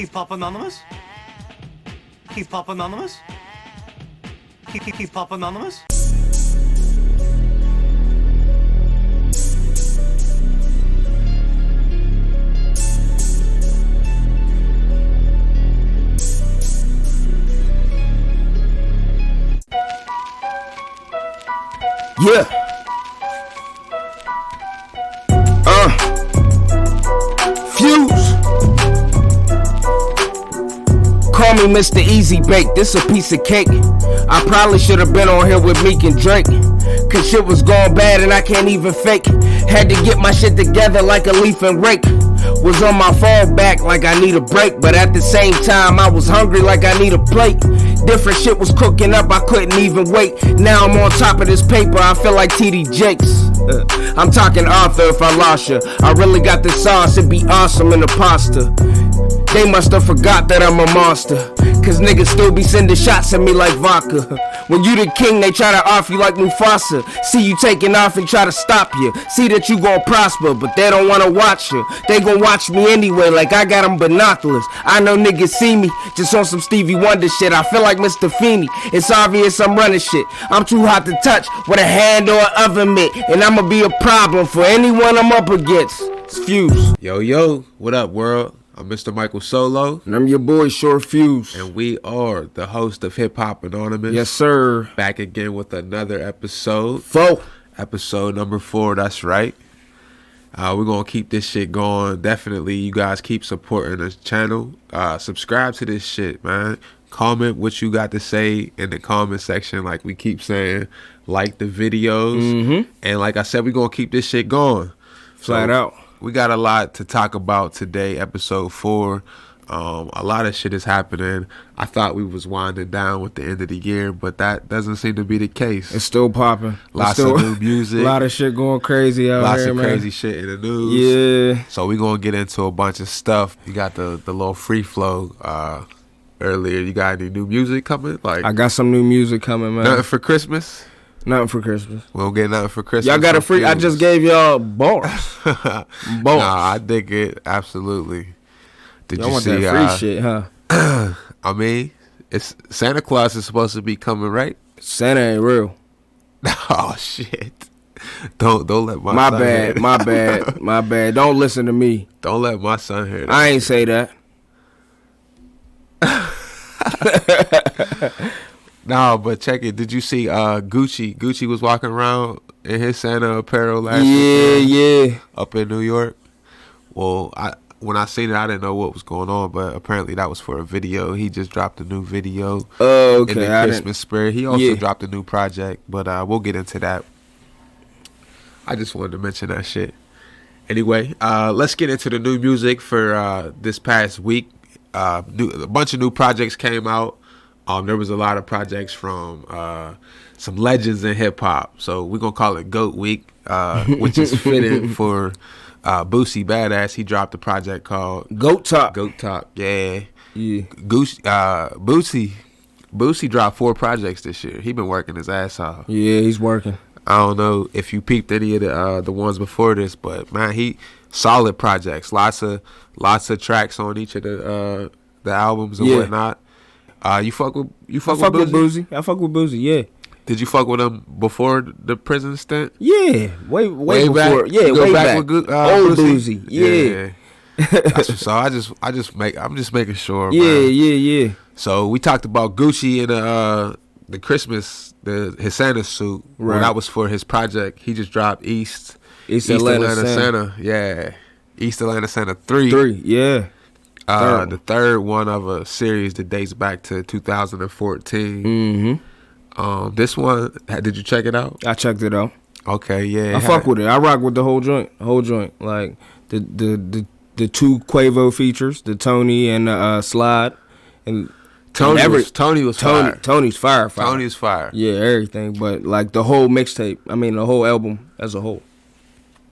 Hip Hop Anonymous? Hip Hop Anonymous? Hip Hop Anonymous? Yeah. Fuze. Call me Mr. Easy Bake, this a piece of cake. I probably should have been on here with Meek and Drake, cause shit was going bad and I can't even fake. Had to get my shit together like a leaf and rake. Was on my fall back like I need a break, but at the same time I was hungry like I need a plate. Different shit was cooking up, I couldn't even wait. Now I'm on top of this paper, I feel like TD Jakes. I'm talking Arthur if I lost ya. I really got this sauce, it'd be awesome in the pasta. They must have forgot that I'm a monster, cause niggas still be sending shots at me like vodka. When you the king, they try to off you like Mufasa. See you taking off and try to stop you. See that you gon' prosper, but they don't wanna watch you. They gon' watch me anyway like I got them binoculars. I know niggas see me just on some Stevie Wonder shit. I feel like Mr. Feeney, it's obvious I'm running shit. I'm too hot to touch with a hand or an oven mitt, and I'ma be a problem for anyone I'm up against. It's Fuze. Yo, what up, world? I'm Mr. Michael Solo. And I'm your boy, Short Fuze. And we are the host of Hip Hop Anonymous. Yes, sir. Back again with another episode. 4. Episode number 4, that's right. We're going to keep this shit going. Definitely, you guys keep supporting this channel. Subscribe to this shit, man. Comment what you got to say in the comment section, like we keep saying. Like the videos. And like I said, we're going to keep this shit going. Flat out. We got a lot to talk about today, episode 4. A lot of shit is happening. I thought we was winding down with the end of the year, but that doesn't seem to be the case. It's still popping. Lots of new music. A lot of shit going crazy out Lots here, of man. crazy shit in the news. Yeah. So we gonna get into a bunch of stuff. You got the little free flow earlier. You got any new music coming? Like I got some new music coming, man. Nothing for Christmas? Nothing for Christmas. We don't get nothing for Christmas. Y'all got a free. I just gave y'all bars. Bars. Nah, I dig it. Absolutely. Did Y'all you want see that free shit, huh? I mean, it's Santa Claus is supposed to be coming, right? Santa ain't real. Oh shit! Don't let my My son bad. hear that. My bad. My bad. Don't listen to me. Don't let my son hear that. I ain't say that. No, but check it. Did you see Gucci? Gucci was walking around in his Santa apparel last Yeah. up in New York. Well, when I seen it, I didn't know what was going on, but apparently that was for a video. He just dropped a new video Okay. in the Christmas spirit. He also dropped a new project, but we'll get into that. I just wanted to mention that shit. Anyway, let's get into the new music for this past week. A bunch of new projects came out. There was a lot of projects from some legends in hip hop, so we're gonna call it GOAT Week, which is fitting for Boosie Badass. He dropped a project called Goat Top. Goat Top, yeah. Boosie dropped 4 projects this year. He been working his ass off. Yeah, he's working. I don't know if you peeped any of the ones before this, but man, he solid projects. Lots of tracks on each of the albums and whatnot. You fuck with Boosie? I fuck with Boosie, yeah. Did you fuck with him before the prison stint? Yeah, way before. Back? Yeah, you go way back. With Old Boosie. Yeah. So I'm just making sure. Yeah. Man. So we talked about Gucci in the Christmas, his Santa suit. Right. Well, that was for his project. He just dropped East Atlanta Santa. Yeah, East Atlanta Santa 3. 3. Yeah. The third one of a series that dates back to 2014. This one, did you check it out? I checked it out. Okay, yeah. I fuck with it. I rock with the whole joint. Like the 2 Quavo features, the Tony and Slide, and Tony was fire. Tony's fire. Tony's fire. Yeah, everything. But like the whole mixtape. I mean, the whole album as a whole.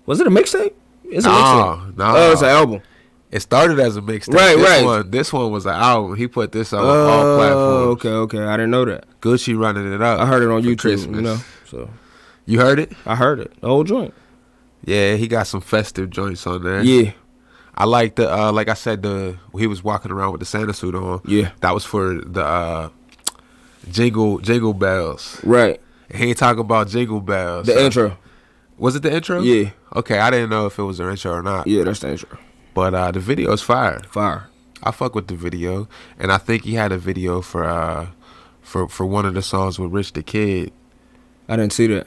Was it a mixtape? It's a mixtape. No. Oh, it's an album. It started as a mixtape. Right. This one was an album. He put this on all platforms. Okay. I didn't know that. Gucci running it up. I heard it on YouTube. Christmas. You know, so you heard it? I heard it. The whole joint. Yeah, he got some festive joints on there. Yeah. I like the like I said, he was walking around with the Santa suit on. Yeah. That was for the jingle bells. Right. He ain't talking about jingle bells. The intro. Was it the intro? Yeah. Okay, I didn't know if it was the intro or not. Yeah, that's the intro. But the video is fire. Fire. I fuck with the video, and I think he had a video for one of the songs with Rich the Kid. I didn't see that.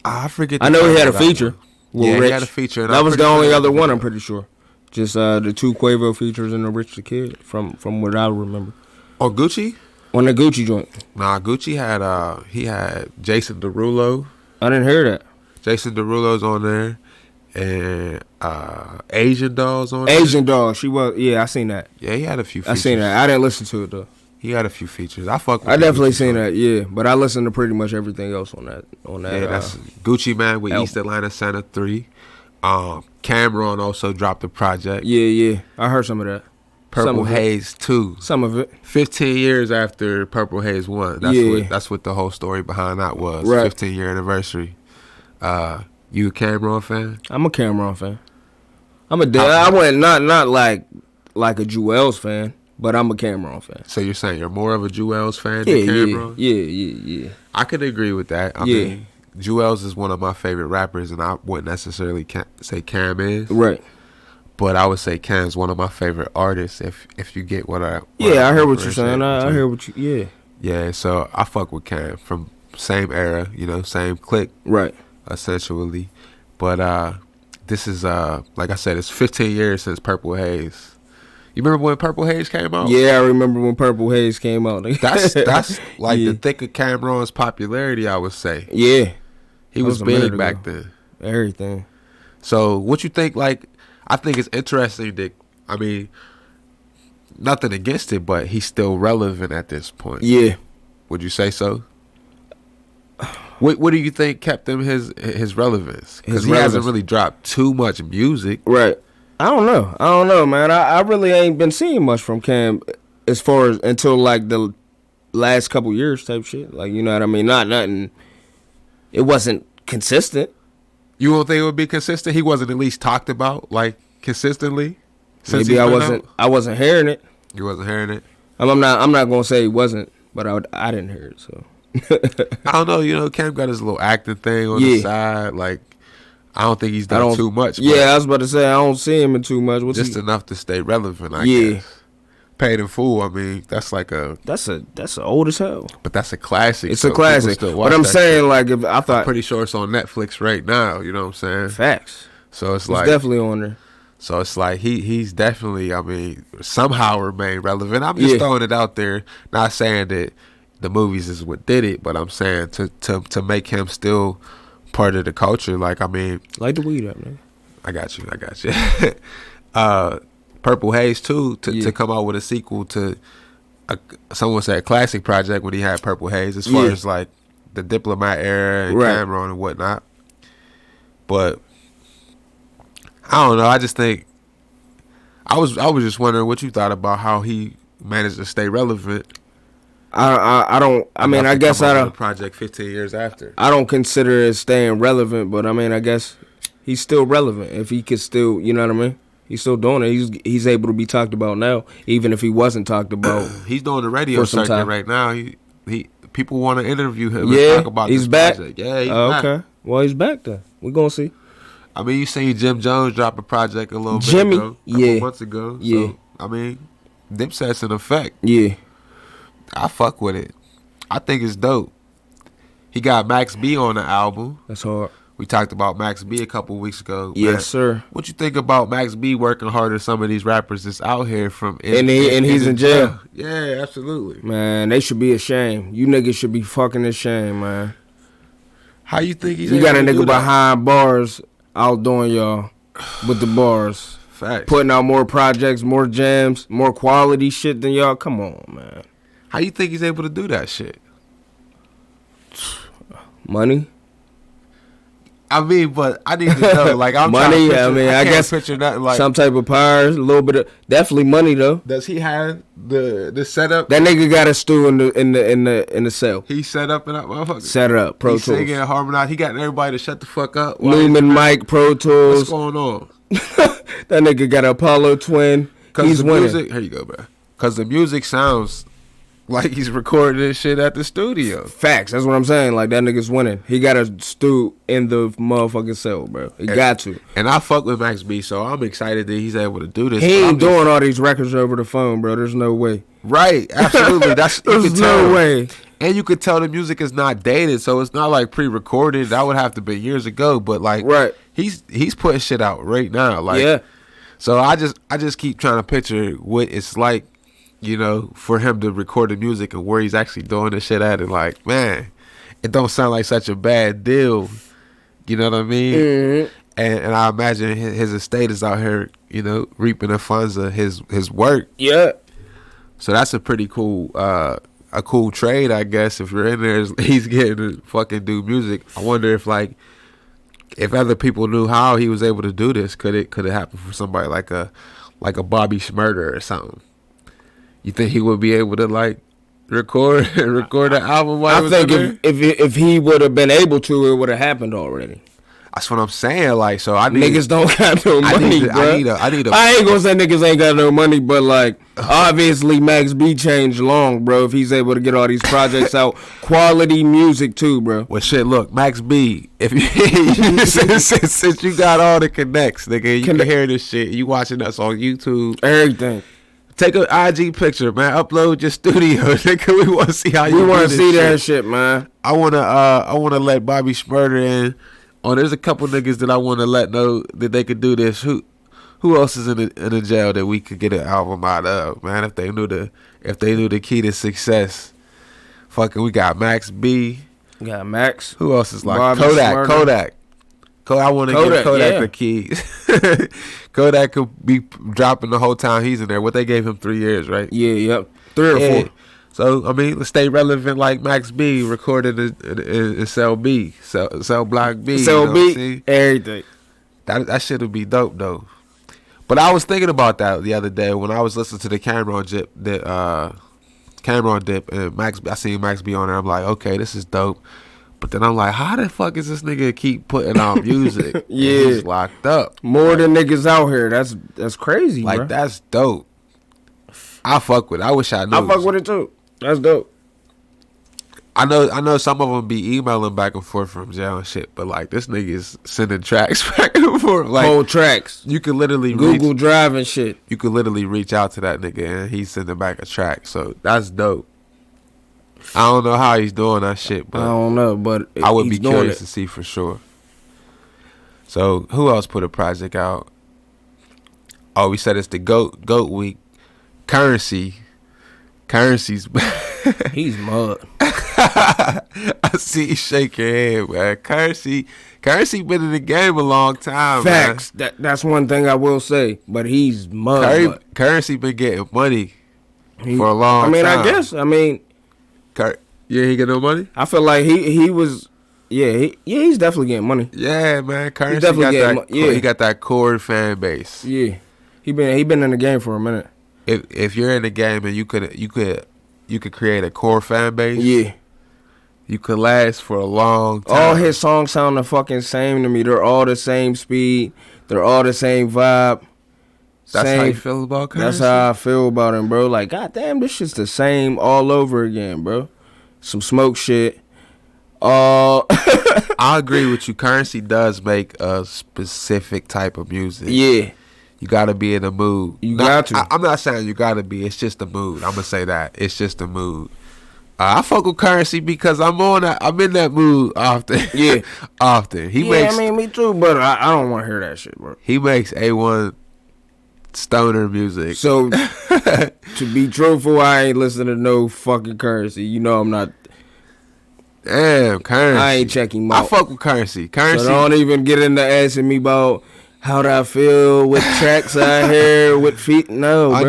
I forget. I know he had a feature. Yeah, Rich. he had a feature. And that was the only other one, I'm pretty sure. Just the 2 Quavo features and the Rich the Kid, from what I remember. Or Gucci? On the Gucci joint. Nah, Gucci had Jason Derulo. I didn't hear that. Jason Derulo's on there, and Asian Doll's on there. Asian Doll, she was. Yeah, I seen that. Yeah, he had a few features. I seen that. I didn't listen to it though. He had a few features. I definitely seen that. Yeah, but I listened to pretty much everything else on that. Yeah, that's Gucci Man with East Atlanta Santa 3. Cameron also dropped a project. Yeah. I heard some of that. Purple Haze 2. Some of it. 15 years after Purple Haze 1. That's what the whole story behind that was. Right. 15-year anniversary. You a Cameron fan? I'm a Cameron fan. I went not like a Juelz fan, but I'm a Cameron fan. So you're saying you're more of a Juelz fan than Cameron? Yeah. I could agree with that. I mean, Juelz is one of my favorite rappers, and I wouldn't necessarily say Cam is. Right. But I would say Cam's one of my favorite artists. If you get what I I heard what you're saying. I hear what you. Yeah. Yeah. So I fuck with Cam from same era, same clique. Right. Essentially, but this is like I said, it's 15 years since Purple Haze. You remember when Purple Haze came out? Yeah, I remember when Purple Haze came out. That's like the thick of Cameron's popularity, I would say. Yeah, he was big back then. Everything. So what you think? Like, I think it's interesting that, I mean, nothing against it, but he's still relevant at this point. Yeah. Would you say so? What do you think kept him his relevance? Because he hasn't really dropped too much music. Right. I don't know, man. I really ain't been seeing much from Cam as far as until like the last couple years type shit. Like, you know what I mean? Not nothing. It wasn't consistent. You don't think it would be consistent? He wasn't at least talked about like consistently. Maybe I wasn't hearing it. You wasn't hearing it. I'm not gonna say he wasn't, but I didn't hear it. So I don't know. Cam got his little acting thing on the side. Like, I don't think he's done too much. Yeah, I was about to say I don't see him in too much. What's enough to stay relevant. I guess. Paid in Full. I mean, that's like that's old as hell. But that's a classic. It's a classic. But I'm saying, like, if I thought, I'm pretty sure it's on Netflix right now. You know what I'm saying? Facts. So it's like definitely on there. So it's like he's definitely, I mean, somehow remained relevant. I'm just throwing it out there, not saying that the movies is what did it, but I'm saying to make him still part of the culture. Like, I mean, like the weed up, man. I got you. Purple Haze too, to come out with a sequel to someone said a classic project when he had Purple Haze, as far as like the Diplomat era and Cameron and whatnot. But I don't know. I just think I was just wondering what you thought about how he managed to stay relevant. I don't. I mean, I guess I don't. Project 15 years after. I don't consider it staying relevant, but I mean, I guess he's still relevant if he could still. You know what I mean? He's still doing it. He's able to be talked about now, even if he wasn't talked about. He's doing the radio circuit right now. He people want to interview him. Yeah, and talk about he's this back. Project. Yeah, he's back. Okay. Well, he's back then. We're gonna see. I mean, you seen Jim Jones drop a project a little bit ago, a couple months ago. Yeah. So, I mean, Dipset's in effect. Yeah. I fuck with it. I think it's dope. He got Max B on the album. That's hard. We talked about Max B a couple weeks ago. Yes, sir. What you think about Max B working harder than some of these rappers that's out here from and he's in jail? Yeah, absolutely. Man, they should be ashamed. You niggas should be fucking ashamed, man. How you think he's? You got a nigga behind bars outdoing y'all with the bars. Facts. Putting out more projects, more jams, more quality shit than y'all. Come on, man. How you think he's able to do that shit? Money. I mean, but I need to know. Like, I'm money. Trying to picture, I guess picture nothing like some type of power, a little bit of definitely money though. Does he have the setup? That nigga got a stew in the cell. He set up in that motherfucker. Set up Pro Tools. Singing, harmonize. He got everybody to shut the fuck up. Lumen mic, Pro Tools. What's going on? That nigga got an Apollo twin. He's winning. Music, here you go, bro. Because the music sounds like he's recording this shit at the studio. Facts. That's what I'm saying. Like, that nigga's winning. He got a stew in the motherfucking cell, bro. He got to. And I fuck with Max B, so I'm excited that he's able to do this. He ain't doing all these records over the phone, bro. There's no way. Right. Absolutely. There's no way. And you could tell the music is not dated, so it's not like pre-recorded. That would have to be years ago. But like, right. He's putting shit out right now. Like, yeah. So I just keep trying to picture what it's like, you know, for him to record the music and where he's actually doing the shit at. And like, man, it don't sound like such a bad deal. You know what I mean? Mm-hmm. And I imagine his estate is out here, you know, reaping the funds of his work. Yeah. So that's a pretty cool, a cool trade, I guess. If you're in there, he's getting to fucking do music. I wonder if like, if other people knew how he was able to do this, could it happen for somebody like a Bobby Shmurda or something? You think he would be able to like record an album? I think if he would have been able to, it would have happened already. That's what I'm saying. Like, so niggas don't got no money, bro. I ain't gonna say niggas ain't got no money, but like, obviously Max B changed long, bro. If he's able to get all these projects out, quality music too, bro. Well, shit. Look, Max B. If you since you got all the connects, nigga, you can hear this shit. You watching us on YouTube, everything. Take an IG picture, man. Upload your studio, nigga. We want to see how you. We want to see that shit, man. I wanna let Bobby Shmurda in. Oh, there's a couple niggas that I want to let know that they could do this. Who else is in the jail that we could get an album out of, man? If they knew the key to success, fucking, we got Max B. We got Max. Who else is like Bobby Kodak? I want to give Kodak the keys. Kodak could be dropping the whole time he's in there. What they gave him 3 years, right? Yeah, yep, 3 or 4. So, I mean, let's stay relevant like Max B recorded in Cell B, Cell Block B. Cell B, everything. That shit would be dope, though. But I was thinking about that the other day when I was listening to the Cameron Dip, and I seen Max B on there. I'm like, okay, this is dope. But then I'm like, how the fuck is this nigga keep putting out music? Yeah. He's locked up. More than niggas out here. That's crazy, like, bro. That's dope. I fuck with it. I wish I knew. I fuck with it, too. That's dope. I know some of them be emailing back and forth from jail and shit, but like, this nigga is sending tracks back and forth. Like, whole tracks. You could literally Google Drive and shit. You could literally reach out to that nigga and he's sending back a track. So that's dope. I don't know how he's doing that shit, but I don't know, but I would be curious to see for sure. So who else put a project out? Oh, we said it's the GOAT week. Currency's he's mud. I see you shake your head, man. Currency been in the game a long time. Facts. Man. That's one thing I will say. But he's mud. Currency been getting money for a long time. I guess. He get no money? I feel like he was. Yeah, he's definitely getting money. Yeah, man. Currency he got that core fan base. Yeah, he been in the game for a minute. If you're in the game and you could create a core fan base, yeah, you could last for a long time. All his songs sound the fucking same to me. They're all the same speed. They're all the same vibe. That's how you feel about Currency? That's how I feel about him, bro. Like, goddamn, this shit's the same all over again, bro. Some smoke shit. I agree with you. Currency does make a specific type of music. Yeah. You gotta be in the mood. Got to. I'm not saying you gotta be. It's just the mood. I'm gonna say that. It's just the mood. I fuck with Currency because I'm in that mood often. Yeah. Often. Me too, but I don't want to hear that shit, bro. He makes A1 stoner music. So, to be truthful, I ain't listening to no fucking Currency. You know I'm not. Damn, Currency. I ain't checking my. I fuck with Currency. So don't even get into asking me about how do I feel with tracks I hear with feet. No, bro. I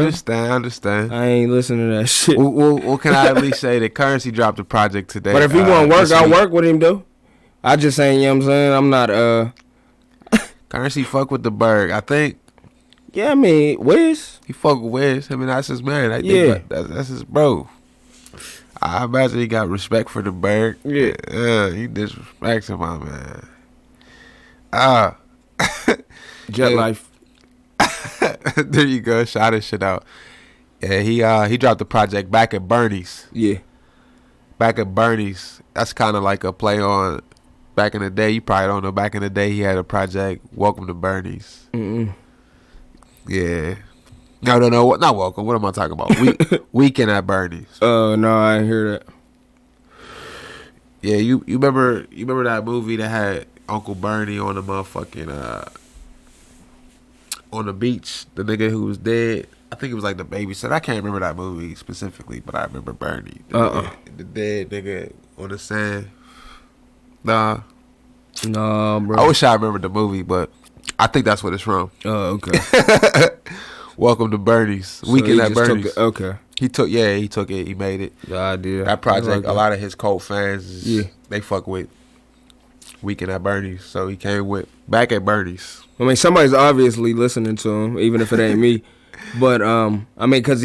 understand. I ain't listening to that shit. Well, can I at least say that Currency dropped a project today? But if he want to work, I'll work with him, though. I just saying, you know what I'm saying? I'm not, Currency fuck with the Berg, I think. Yeah, I mean, Wiz. He fuck with Wiz. I mean, that's his man. I think that's his bro. I imagine he got respect for the Berg. Yeah. He disrespects him, my man. Jet Life. There you go. Shout his shit out. Yeah, he dropped the project Back at Bernie's. Yeah. Back at Bernie's. That's kind of like a play on back in the day. You probably don't know. Back in the day, he had a project Welcome to Bernie's. Yeah. No. Not Welcome. What am I talking about? Weekend at Bernie's. Oh, no, I didn't hear that. Yeah, you remember that movie that had Uncle Bernie on the motherfucking on the beach, the nigga who was dead. I think it was like the babysitter. I can't remember that movie specifically, but I remember Bernie, the dead nigga on the sand. Nah, bro. I wish I remembered the movie, but I think that's what it's from. Oh, okay. Welcome to Bernie's. Weekend at Bernie's. Okay. He took it. He made it. The idea. That project, a lot of his cult fans, they fuck with Weekend at Bernie's. So he came with Back at Bernie's. I mean, somebody's obviously listening to him, even if it ain't me. But, I mean, because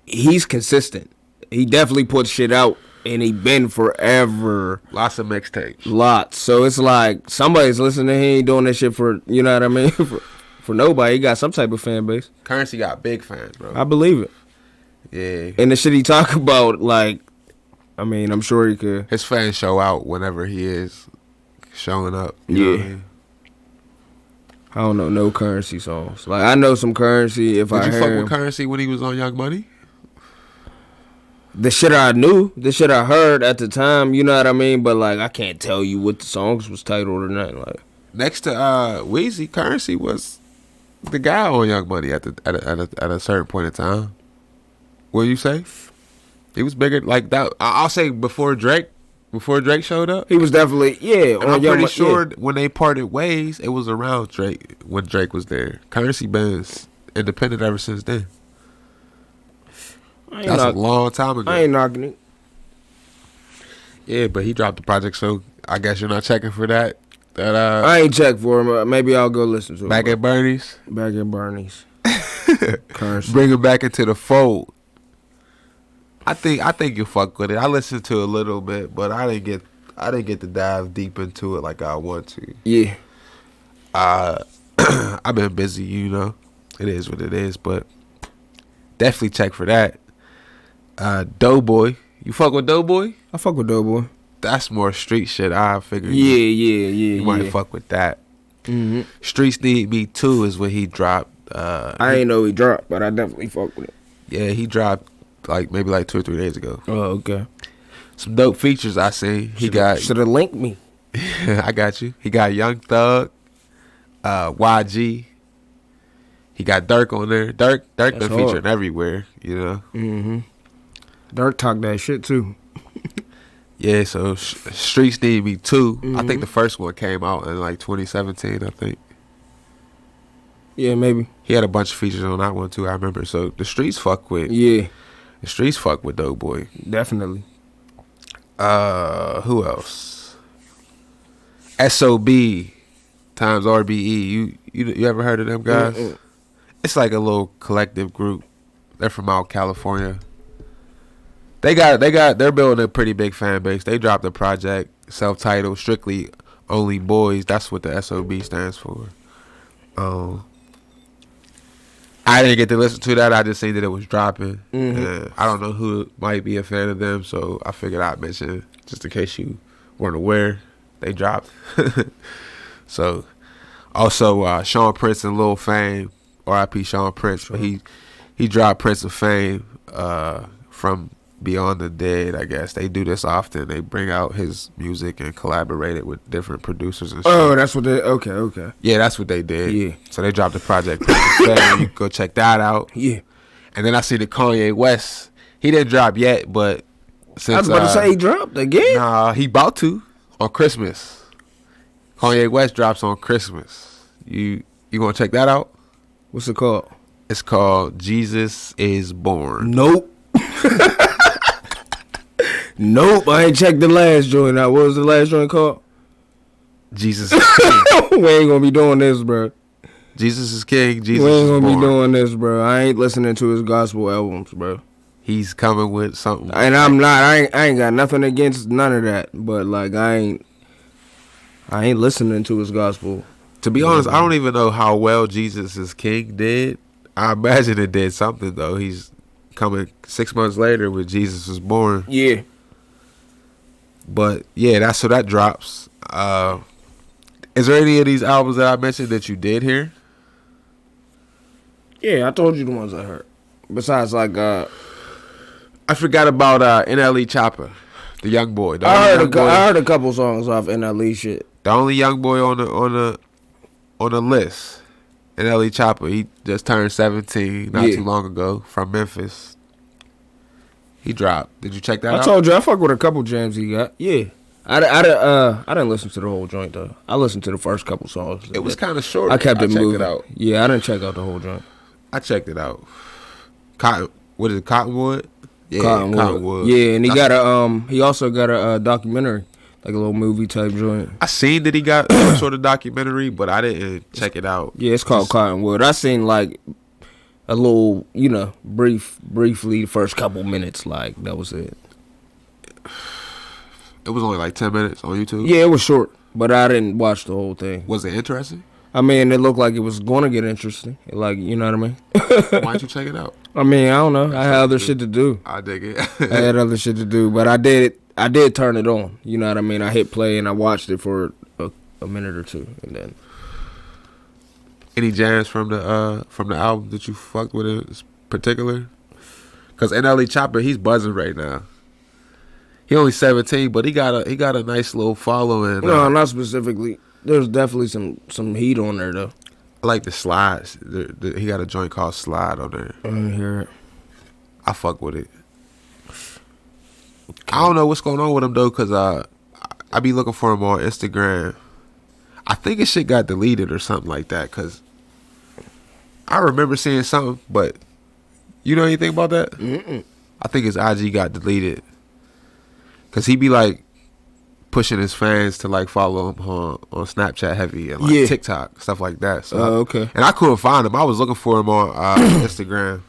he's consistent. He definitely puts shit out, and he been forever. Lots of mixtapes. Lots. So it's like somebody's listening. He ain't doing that shit for, you know what I mean? for nobody. He got some type of fan base. Currency got big fans, bro. I believe it. Yeah. And the shit he talk about, like, I mean, I'm sure he could. His fans show out whenever he is showing up. You know what I mean? I don't know no Currency songs. Like, I know some Currency if I heard. Did you fuck with Currency when he was on Young Money? The shit I knew, the shit I heard at the time, you know what I mean? But, like, I can't tell you what the songs was titled or nothing. Like, next to Weezy, Currency was the guy on Young Money at a certain point in time. What do you say? He was bigger like that. I'll say before Drake showed up. He was definitely And I'm pretty sure when they parted ways, it was around Drake when Drake was there. Currency been independent ever since then. That's a long time ago. I ain't knocking it. Yeah, but he dropped the project, so I guess you're not checking for that. I ain't checked for him. Maybe I'll go listen to it. Back at Bernie's. Currency. Bring him back into the fold. I think you'll fuck with it. I listened to a little bit, but I didn't get to dive deep into it like I want to. Yeah. I've been busy, you know. It is what it is, but definitely check for that. Doughboy. You fuck with Doughboy? I fuck with Doughboy. That's more street shit. I figured. Yeah. You might fuck with that. Mm-hmm. Streets Need Me Too is what he dropped. I ain't know he dropped, but I definitely fuck with it. Yeah, he dropped maybe 2 or 3 days ago. Oh, okay. Some dope features I seen. Should have linked me. I got you. He got Young Thug, YG. He got Dirk on there. Dirk been featuring everywhere, you know. Mm-hmm. Dirk talk that shit too. Yeah, so Streets Need Me Too. Mm-hmm. I think the first one came out in 2017, I think. Yeah, maybe. He had a bunch of features on that one too, I remember. So the streets fuck with. Yeah. The streets fuck with Doughboy. Definitely. Who else? SOB times RBE. You ever heard of them guys? Mm-mm. It's like a little collective group. They're from out California. They're building a pretty big fan base. They dropped a project self-titled Strictly Only Boys. That's what the SOB stands for. I didn't get to listen to that. I just seen that it was dropping. Mm-hmm. I don't know who might be a fan of them, so I figured I'd mention just in case you weren't aware. They dropped. So, also Sean Prince and Lil Fame, R.I.P. Sean Prince. But he dropped Prince of Fame from Beyond the Dead, I guess. They do this often. They bring out his music and collaborate it with different producers and shit. Oh, that's what they... Okay. Yeah, that's what they did. Yeah. So they dropped the project. You can go check that out. Yeah. And then I see the Kanye West. He didn't drop yet, but since... I was about to say he dropped again? Nah, he about to on Christmas. Kanye West drops on Christmas. You gonna check that out? What's it called? It's called Jesus Is Born. Nope. Nope, I ain't checked the last joint out. What was the last joint called? Jesus is King. We ain't gonna be doing this, bro. Jesus is King. Jesus we ain't is gonna born. be doing this, bro. I ain't listening to his gospel albums, bro. He's coming with something. And I'm not. I ain't got nothing against none of that. But like, I ain't listening to his gospel. To be honest, I don't even know how well Jesus is King did. I imagine it did something though. He's coming 6 months later when Jesus was born. Yeah. But yeah, that drops. Is there any of these albums that I mentioned that you did hear? Yeah, I told you the ones I heard. Besides, like, I forgot about NLE Chopper, the young boy. I heard a couple songs off NLE shit. The only young boy on the list, NLE Chopper. He just turned 17 not too long ago from Memphis. He dropped. Did you check that out? I told you I fuck with a couple jams he got. Yeah. I didn't listen to the whole joint though. I listened to the first couple songs. It was kind of short. I kept it moving. Checked it out. Yeah, I didn't check out the whole joint. I checked it out. What is it? Cottonwood? Yeah, Cottonwood. Yeah, and he also got a documentary, like a little movie type joint. I seen that he got some sort of documentary, but I didn't check it out. Yeah, it's called Cottonwood. I seen like a little, briefly the first couple minutes. Like that was it. It was only like 10 minutes on YouTube? Yeah, it was short, but I didn't watch the whole thing. Was it interesting? I mean, it looked like it was going to get interesting. Like, you know what I mean? Why'd you check it out? I mean, I don't know. I had other shit to do. I dig it. I had other shit to do, but I did turn it on. You know what I mean? I hit play and I watched it for a minute or two, and then. Any jams from the album that you fucked with in particular? Because NLE Chopper, he's buzzing right now. He only 17, but he got a nice little following. No, not specifically. There's definitely some heat on there though. I like the slides. He got a joint called Slide on there. I didn't hear it. I fuck with it. Okay. I don't know what's going on with him though, cause I be looking for him on Instagram. I think his shit got deleted or something like that, cause I remember seeing something, but you know anything about that? Mm-mm. I think his IG got deleted. Cause he be like pushing his fans to like follow him on Snapchat heavy and like TikTok, stuff like that. So okay. And I couldn't find him. I was looking for him on Instagram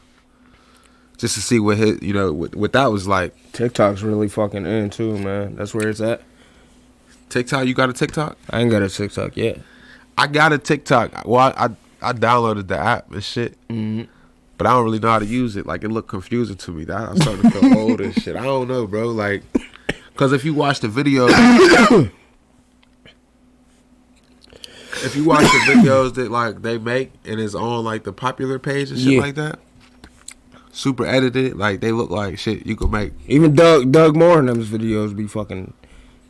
just to see what his, what that was like. TikTok's really fucking in too, man. That's where it's at. TikTok, you got a TikTok? I ain't got a TikTok yet. I got a TikTok. Well, I downloaded the app and shit. Mm-hmm. But I don't really know how to use it. Like, it looked confusing to me. I'm starting to feel old and shit. I don't know, bro. Like, because if you watch the videos, that like they make and it's on like the popular page and shit like that, super edited, like they look like shit you could make. Even Doug Moore in them's videos be fucking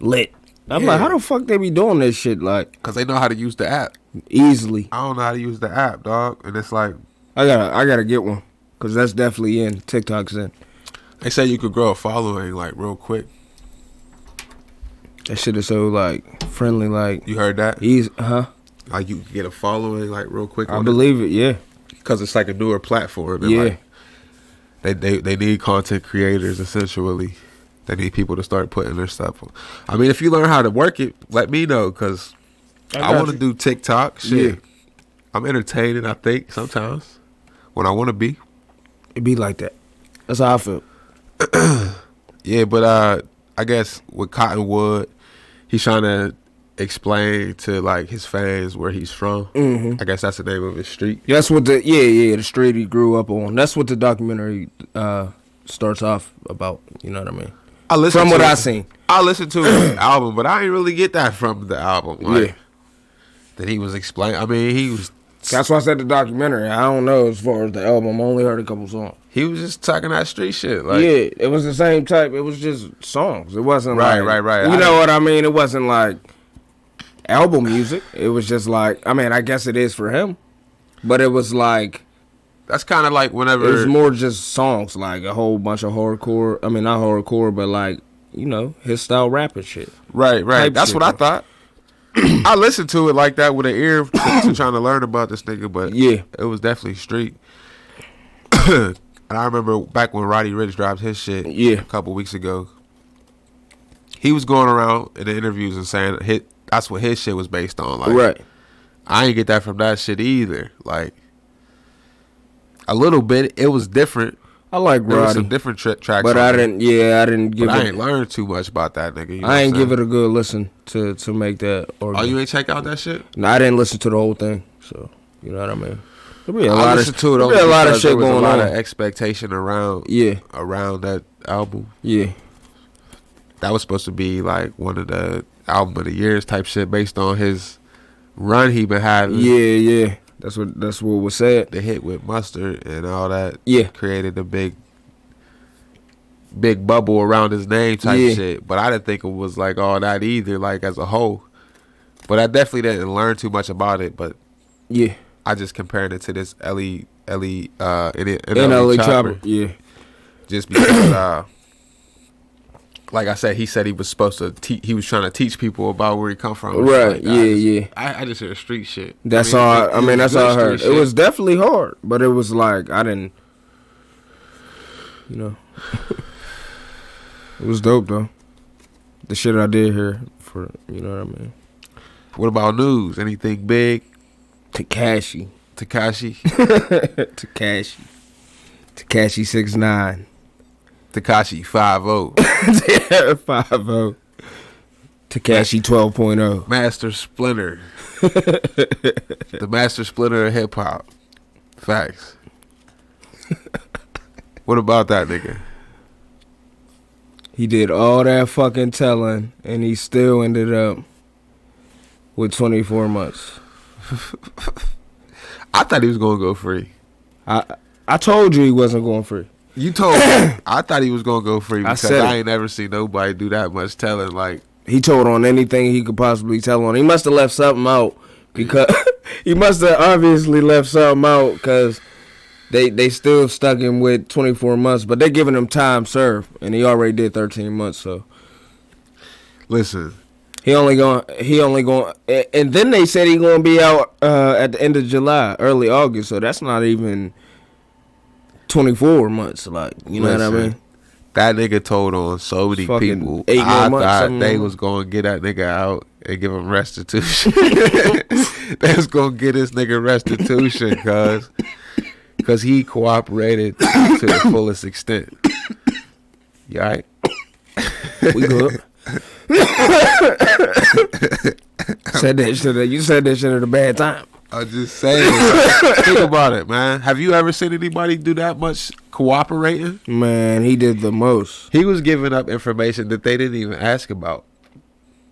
lit. I'm like, how the fuck they be doing this shit? Like, because they know how to use the app easily. I don't know how to use the app, dog, and it's like I gotta get one because that's definitely in. TikTok's in. They say you could grow a following like real quick. That shit is so like friendly. Like, you heard that? Like you can get a following like real quick. I believe it. Yeah, because it's like a newer platform. And yeah, like, they need content creators essentially. They need people to start putting their stuff on. I mean, if you learn how to work it, let me know because I want to do TikTok shit. Yeah. I'm entertaining, I think, sometimes when I want to be. It be like that. That's how I feel. Yeah, but I guess with Cottonwood, he's trying to explain to like his fans where he's from. Mm-hmm. I guess that's the name of his street. That's what the street he grew up on. That's what the documentary starts off about. You know what I mean? I seen. I listened to his album, but I didn't really get that from the album. Like, that he was explaining. I mean, he was. That's why I said the documentary. I don't know as far as the album. I only heard a couple songs. He was just talking that street shit. Like, yeah, it was the same type. It was just songs. It wasn't right. You know what I mean? It wasn't like album music. It was just like, I mean, I guess it is for him, but it was like. That's kind of like whenever. It was more just songs, like a whole bunch of hardcore. I mean, not hardcore, but like, his style rapping shit. Right. That's what I thought. I listened to it like that with an ear to trying to learn about this nigga, but yeah, it was definitely street. And I remember back when Roddy Ricch dropped his shit a couple weeks ago, he was going around in the interviews and saying that's what his shit was based on. Like, right. I ain't get that from that shit either. Like, a little bit, it was different. I like There was Roddy, some different tracks, but I didn't give I it. ain't learned too much about that nigga. You know I ain't what I'm give it a good listen to make that. Oh, you ain't check out that shit? No, I didn't listen to the whole thing. So you know what I mean. There'll be a I lot listened of to it there'll be a lot of shit going on. There was a lot of expectation around that album. Yeah, that was supposed to be like one of the album of the years type shit based on his run he been having. Yeah. That's what was said. The hit with Mustard and all that. Yeah, created a big bubble around his name type shit. But I didn't think it was like all that either, like as a whole. But I definitely didn't learn too much about it. But yeah, I just compared it to this NLE Chopper. Yeah, just because. Like I said, he said he was supposed to he was trying to teach people about where he come from. Right, like, I just heard street shit. That's all. I mean, that's all I heard. It was definitely hard, but it was like I didn't, you know, it was dope though. The shit I did here for, you know what I mean. What about news? Anything big? Tekashi. Tekashi 6ix9ine. Tekashi 5-0. Yeah, 5-0. Tekashi 12.0. Master Splinter. The Master Splinter of hip hop. Facts. What about that nigga? He did all that fucking telling, and he still ended up with 24 months. I thought he was gonna go free. I told you he wasn't going free. You told me. I thought he was gonna go free because I ain't never seen nobody do that much telling. Like, he told on anything he could possibly tell on. He must have left something out because he must have obviously left something out because they still stuck him with 24 months, but they're giving him time served, and he already did 13 months. So listen, he only going, and then they said he gonna be out at the end of July, early August. So that's not even 24 months, like, you know what I mean? That nigga told on so many people. 8 more I months, thought they was gonna get that nigga out and give him restitution. They was gonna get this nigga restitution cause he cooperated to the fullest extent. You alright? We good. You said that shit at a bad time. I'm just saying. Think about it, man. Have you ever seen anybody do that much cooperating? Man, he did the most. He was giving up information that they didn't even ask about.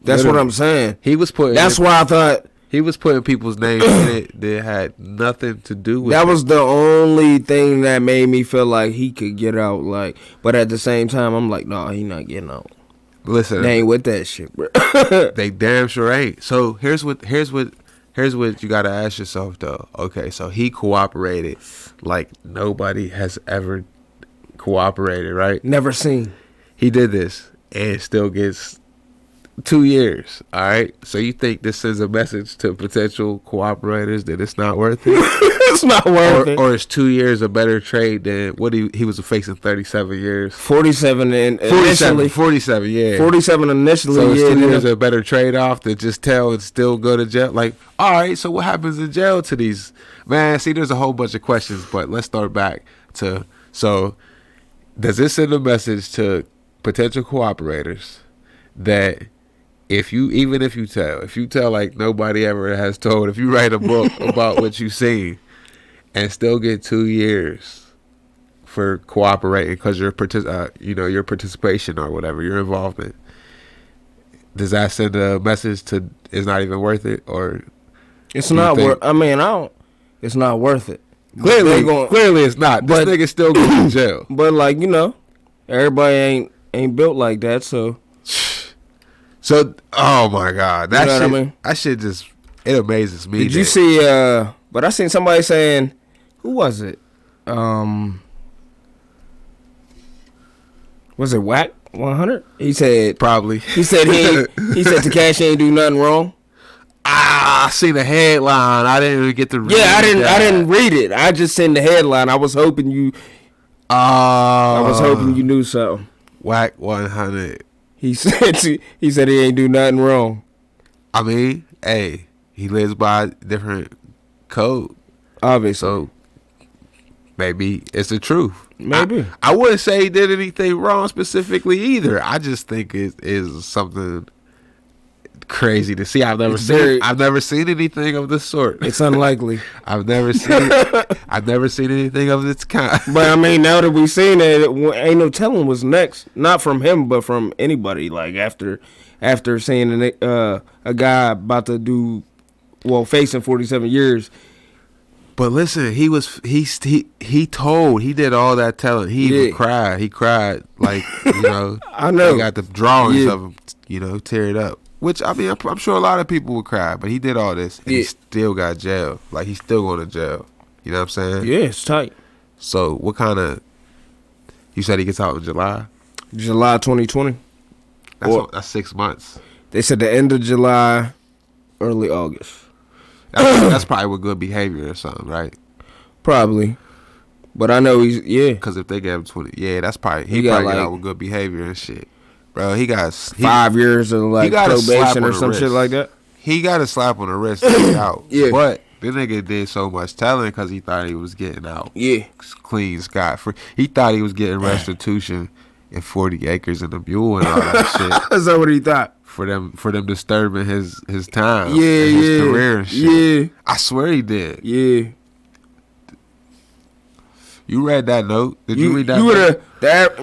That's what I'm saying. He was putting. That's why I thought he was putting people's names in it that had nothing to do with. That was the only thing that made me feel like he could get out. Like, but at the same time, I'm like, no, he not getting out. Listen, they ain't with that shit, bro. They damn sure ain't. So here's what you gotta ask yourself though. Okay, so he cooperated like nobody has ever cooperated, right? Never seen. He did this and still gets 2 years. All right. So you think this sends a message to potential cooperators that it's not worth it? It's not worth it. Or is 2 years a better trade than what he was facing 37 years? 47 initially. 47, yeah. 47 initially. So is 2 years a better trade off to just tell and still go to jail? Like, all right, so what happens in jail to these? Man, see, there's a whole bunch of questions, but let's start back to, so does this send a message to potential cooperators that if you tell like nobody ever has told, if you write a book about what you seen and still get 2 years for cooperating because your participation or whatever, your involvement, does that send a message to it's not even worth it? Or it's not worth? I mean, it's not worth it. Clearly it's not. This nigga still going to jail. But like, everybody ain't built like that, so. So, oh my God, that shit, what I mean? That shit just, it amazes me. Did you see? But I seen somebody saying, who was it? Was it Whack 100? He said probably. He said Tekashi ain't do nothing wrong. I seen the headline. I didn't even get to read it. Yeah, I didn't read it. I just seen the headline. I was hoping you. I was hoping you knew something. Whack 100. He said he ain't do nothing wrong. I mean, hey, he lives by a different code. Obviously. So maybe it's the truth. Maybe. I wouldn't say he did anything wrong specifically either. I just think it is something crazy to see. I've never seen anything of this sort. It's unlikely. I've never seen anything of this kind. But I mean, now that we've seen it, ain't no telling what's next. Not from him, but from anybody. Like after seeing a guy about to facing 47 years. But listen, he did all that telling. He even cried. He cried like, you know. I know. They got the drawings of him, you know, tear it up. Which, I mean, I'm sure a lot of people would cry, but he did all this, and he still got jail. Like, he's still going to jail. You know what I'm saying? Yeah, it's tight. So, what kind of... You said he gets out in July? July 2020. That's 6 months. They said the end of July, early August. That's probably with good behavior or something, right? Probably. But I know he's... Yeah. Because if they gave him 20... Yeah, that's probably... He probably get out with good behavior and shit. Bro, he got 5 years of like probation or some shit like that. He got a slap on the wrist to get out. Yeah. But the nigga did so much telling because he thought he was getting out. Yeah. Clean, scot-free. He thought he was getting restitution in 40 acres and a mule and all that shit. Is that what he thought? For them disturbing his time. Yeah, and his career and shit. Yeah. I swear he did. Yeah. You read that note? Did you read that note?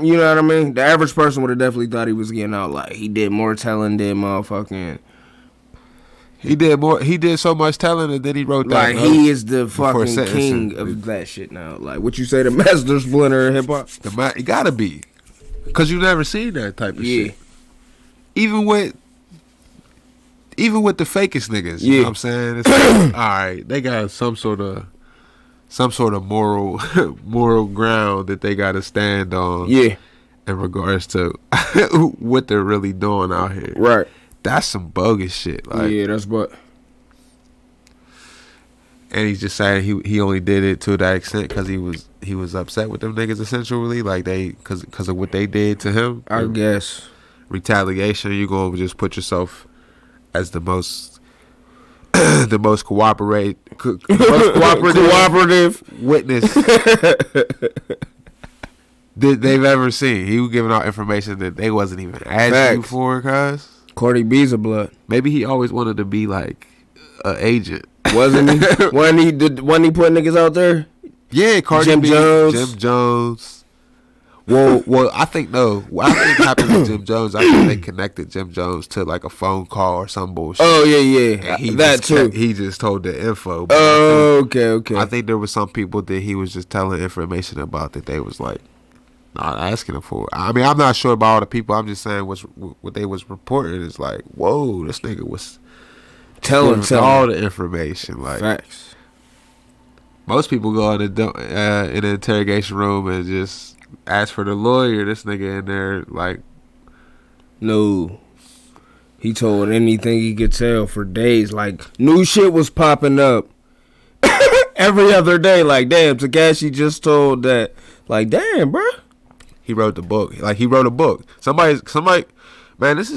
You know what I mean? The average person would have definitely thought he was getting out. Like, he did more telling than motherfucking... He did so much telling and then he wrote that note. Like, he is the fucking king of that shit now. Like, what you say, the master splinter of hip-hop? It gotta be. Because you never seen that type of shit. Even with the fakest niggas, you know what I'm saying? It's like, all right, they got some sort of moral ground that they got to stand on. Yeah, in regards to what they're really doing out here. Right. That's some bogus shit. Like, yeah, that's what. And he's just saying he only did it to that extent because he was upset with them niggas essentially, like because of what they did to him. I guess retaliation. You gonna just put yourself as the most cooperative witness that they've ever seen. He was giving out information that they wasn't even asking you for, cuz. Cardi B's a blood. Maybe he always wanted to be like an agent. Wasn't he? Wasn't he putting niggas out there? Yeah, Cardi B, Jim Jones. Well, I think no. What I think happened with Jim Jones, I think they connected Jim Jones to like a phone call or some bullshit. Oh yeah. He just told the info. Okay. I think there was some people that he was just telling information about that they was like not asking him for. I mean, I'm not sure about all the people. I'm just saying what they was reporting is like, whoa, this nigga was telling all the information. Like, facts. Most people go in the interrogation room and just ask for the lawyer. This nigga in there like, no. He told anything he could tell for days. Like, new shit was popping up every other day. Like, damn, Tekashi just told that. Like, damn, bro. He wrote the book. Like, he wrote a book. Somebody, man, this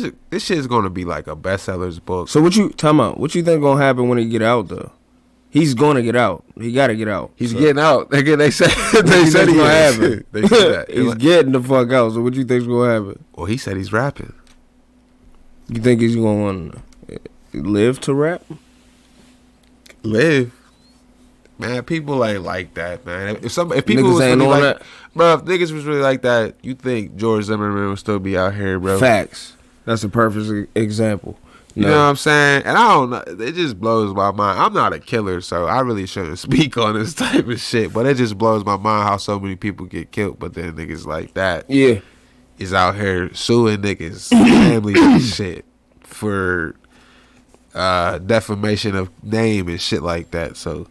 shit is gonna be like a bestsellers book. So what you think gonna happen when he get out though? He's gonna get out. He gotta get out. He's getting out. Again, they said he's gonna happen. They said that. He's getting the fuck out. So what you think's gonna happen? Well, he said he's rapping. You think he's gonna want to live to rap? Live. Man, people ain't like that, man. If people was really like that, bro, if niggas was really like that, you think George Zimmerman would still be out here, bro? Facts. That's a perfect example. You know what I'm saying? And I don't know. It just blows my mind. I'm not a killer, so I really shouldn't speak on this type of shit. But it just blows my mind how so many people get killed, but then niggas like that is out here suing niggas, families and shit for defamation of name and shit like that. So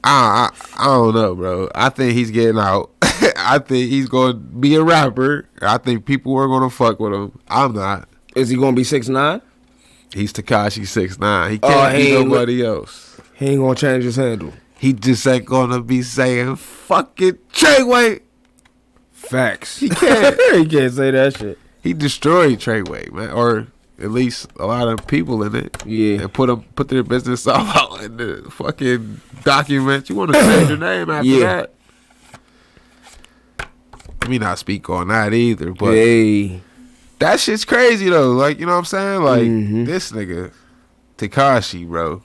I don't know, bro. I think he's getting out. I think he's going to be a rapper. I think people are going to fuck with him. I'm not. Is he going to be 6'9"? He's Tekashi 6'9". He can't be nobody else. He ain't going to change his handle. He just ain't going to be saying fucking Treyway. Facts. He can't. He can't say that shit. He destroyed Treyway, man. Or at least a lot of people in it. Yeah. And put their business all out in the fucking document. You want to change your name after that? Let me not speak on that either, but that shit's crazy though. Like, you know what I'm saying? Like, this nigga, Tekashi, bro.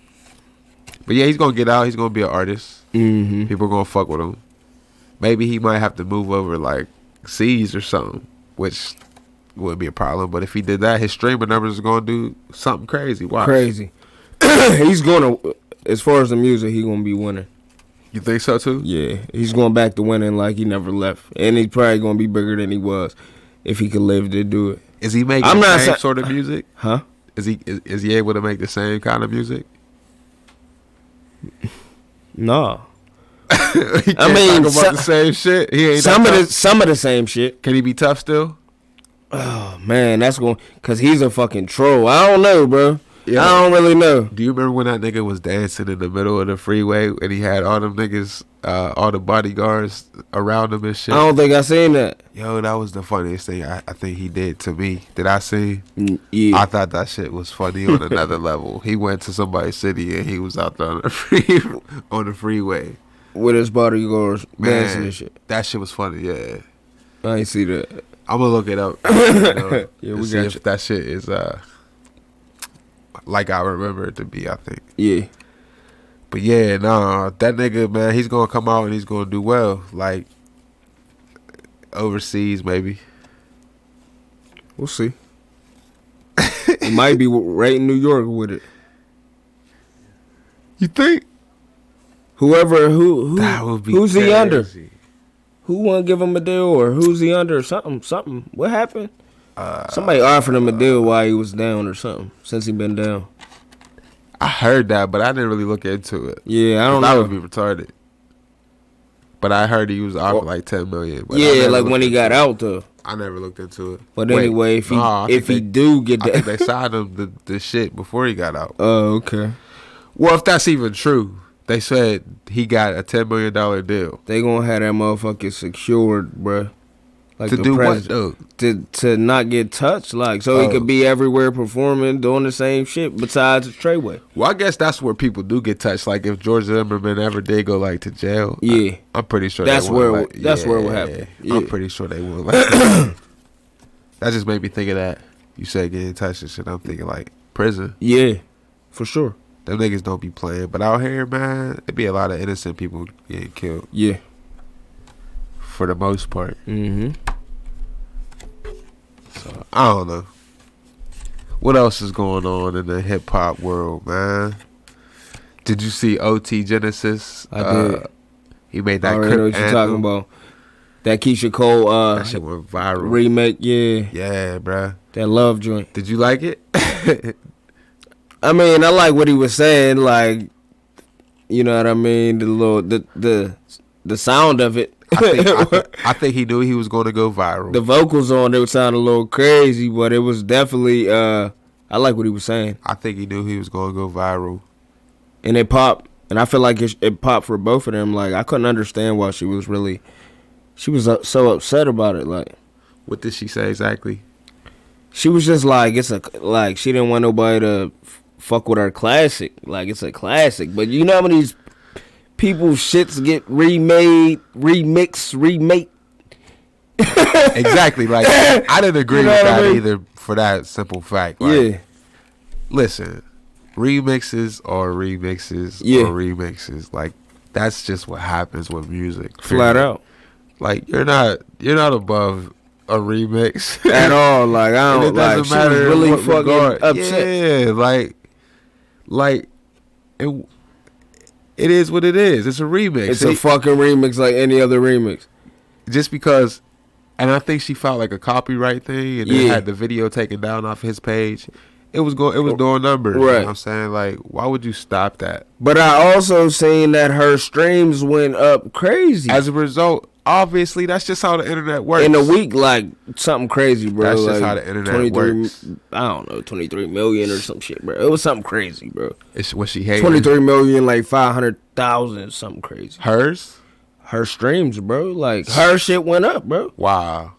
But yeah, he's gonna get out. He's gonna be an artist. People are gonna fuck with him. Maybe he might have to move over like C's or something, which wouldn't be a problem. But if he did that, his streaming numbers are gonna do something crazy. Watch. Crazy. He's gonna, as far as the music, he's gonna be winning. You think so too? Yeah, he's going back to winning like he never left, and he's probably gonna be bigger than he was if he could live to do it. Is he making the same sort of music? Huh? Is he able to make the same kind of music? No. I mean, talk about the same shit. He ain't some of the same shit. Can he be tough still? Oh man, that's going cause he's a fucking troll. I don't know, bro. Yeah. I don't really know. Do you remember when that nigga was dancing in the middle of the freeway and he had all them niggas, all the bodyguards around him and shit? I don't think I seen that. Yo, that was the funniest thing I think he did to me. Did I see? Yeah. I thought that shit was funny on another level. He went to somebody's city and he was out there on the freeway. With his bodyguards dancing and shit. That shit was funny, yeah. I ain't see that. I'm gonna look it up. Yeah, we see if that shit is like I remember it to be, I think. Yeah. But yeah, nah, that nigga, man, he's gonna come out and he's gonna do well. Like overseas, maybe. We'll see. He might be right in New York with it. You think? That would be who's crazy. He under? Who want to give him a deal, or who's he under? Something. What happened? Somebody offered him a deal while he was down or something. Since he been down. I heard that, but I didn't really look into it. Yeah, I don't know. That would be retarded. But I heard he was offered like $10 million. But yeah, like when he got out though. I never looked into it. But anyway, if he do get that, I think they signed him the shit before he got out. Oh, okay. Well, if that's even true. They said he got a $10 million deal. They gonna have that motherfucker secured, bruh. Like to the do president. what, though? To not get touched, like, so he could be everywhere performing, doing the same shit besides the Treyway. Well, I guess that's where people do get touched. Like, if George Zimmerman ever did go, like, to jail. Yeah. I'm pretty sure that's where it would happen. Yeah. I'm pretty sure they would. Like, that just made me think of that. You said getting touched and shit. I'm thinking, like, prison. Yeah, for sure. Them niggas don't be playing. But out here, man, there be a lot of innocent people getting killed. Yeah. For the most part. Mm-hmm. So, I don't know. What else is going on in the hip-hop world, man? Did you see OT Genasis? I did. He made that I already know what you're talking about. That Keisha Cole that shit went viral. Remake, yeah. Yeah, bruh. That Love joint. Did you like it? I mean, I like what he was saying, like, you know what I mean, the sound of it. I think he knew he was going to go viral. The vocals on it sounded a little crazy, but it was definitely, I like what he was saying. I think he knew he was going to go viral. And it popped, and I feel like it popped for both of them. Like, I couldn't understand why she was so upset about it. Like, what did she say exactly? She was just like, she didn't want nobody to fuck with her classic. Like, it's a classic. But you know how many people's shits get remade, remixed, remake? Exactly. Like, I didn't agree with that either for that simple fact. Like, yeah. Listen, remixes are remixes or remixes. Like, that's just what happens with music. Flat out. Like, you're not above a remix at all. Like, I don't, it doesn't matter. She was really fucking upset. Yeah, like it is what it is. It's a remix. It's a fucking remix like any other remix. Just because, and I think she filed like a copyright thing, and then had the video taken down off his page. It was doing numbers. Right. You know what I'm saying? Like, why would you stop that? But I also seen that her streams went up crazy. As a result, obviously, that's just how the internet works. In a week, like, something crazy, bro. That's like just how the internet works. I don't know, 23 million or some shit, bro. It was something crazy, bro. It's what she hated. 23 million, like 500,000, something crazy. Hers? Her streams, bro. Like, her shit went up, bro. Wow.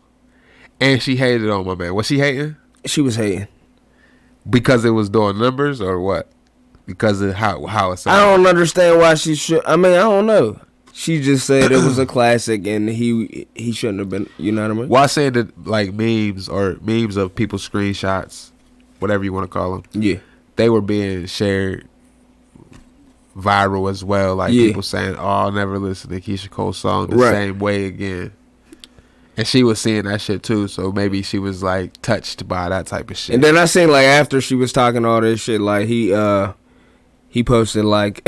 And she hated on my man. Was she hating? She was hating. Because it was doing numbers or what? Because of how it sounded? I don't understand why she should. I mean, I don't know. She just said it was a classic and he shouldn't have been. You know what I mean? Well, I said that like memes of people's screenshots, whatever you want to call them. Yeah. They were being shared viral as well. Like people saying, "Oh, I'll never listen to Keisha Cole's song the same way again." And she was seeing that shit too, so maybe she was like touched by that type of shit. And then I seen like after she was talking all this shit, like he posted like